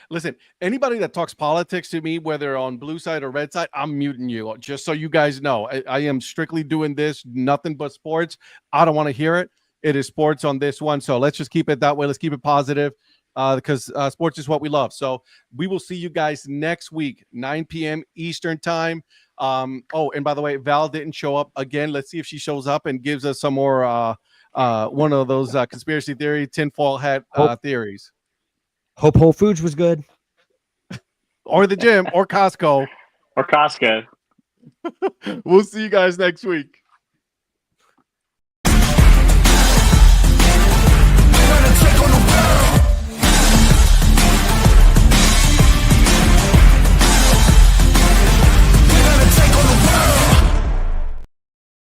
Listen. Anybody that talks politics to me, whether on blue side or red side, I'm muting you. Just so you guys know, I am strictly doing this, nothing but sports. I don't want to hear it. It is sports on this one, so let's just keep it that way. Let's keep it positive, because sports is what we love. So we will see you guys next week, 9 p.m. Eastern time. Oh, and by the way, Val didn't show up again. Let's see if she shows up and gives us some more. One of those conspiracy theory tinfoil hat theories, Hope Whole Foods was good. or the gym, or Costco. Or Costco. We'll see you guys next week.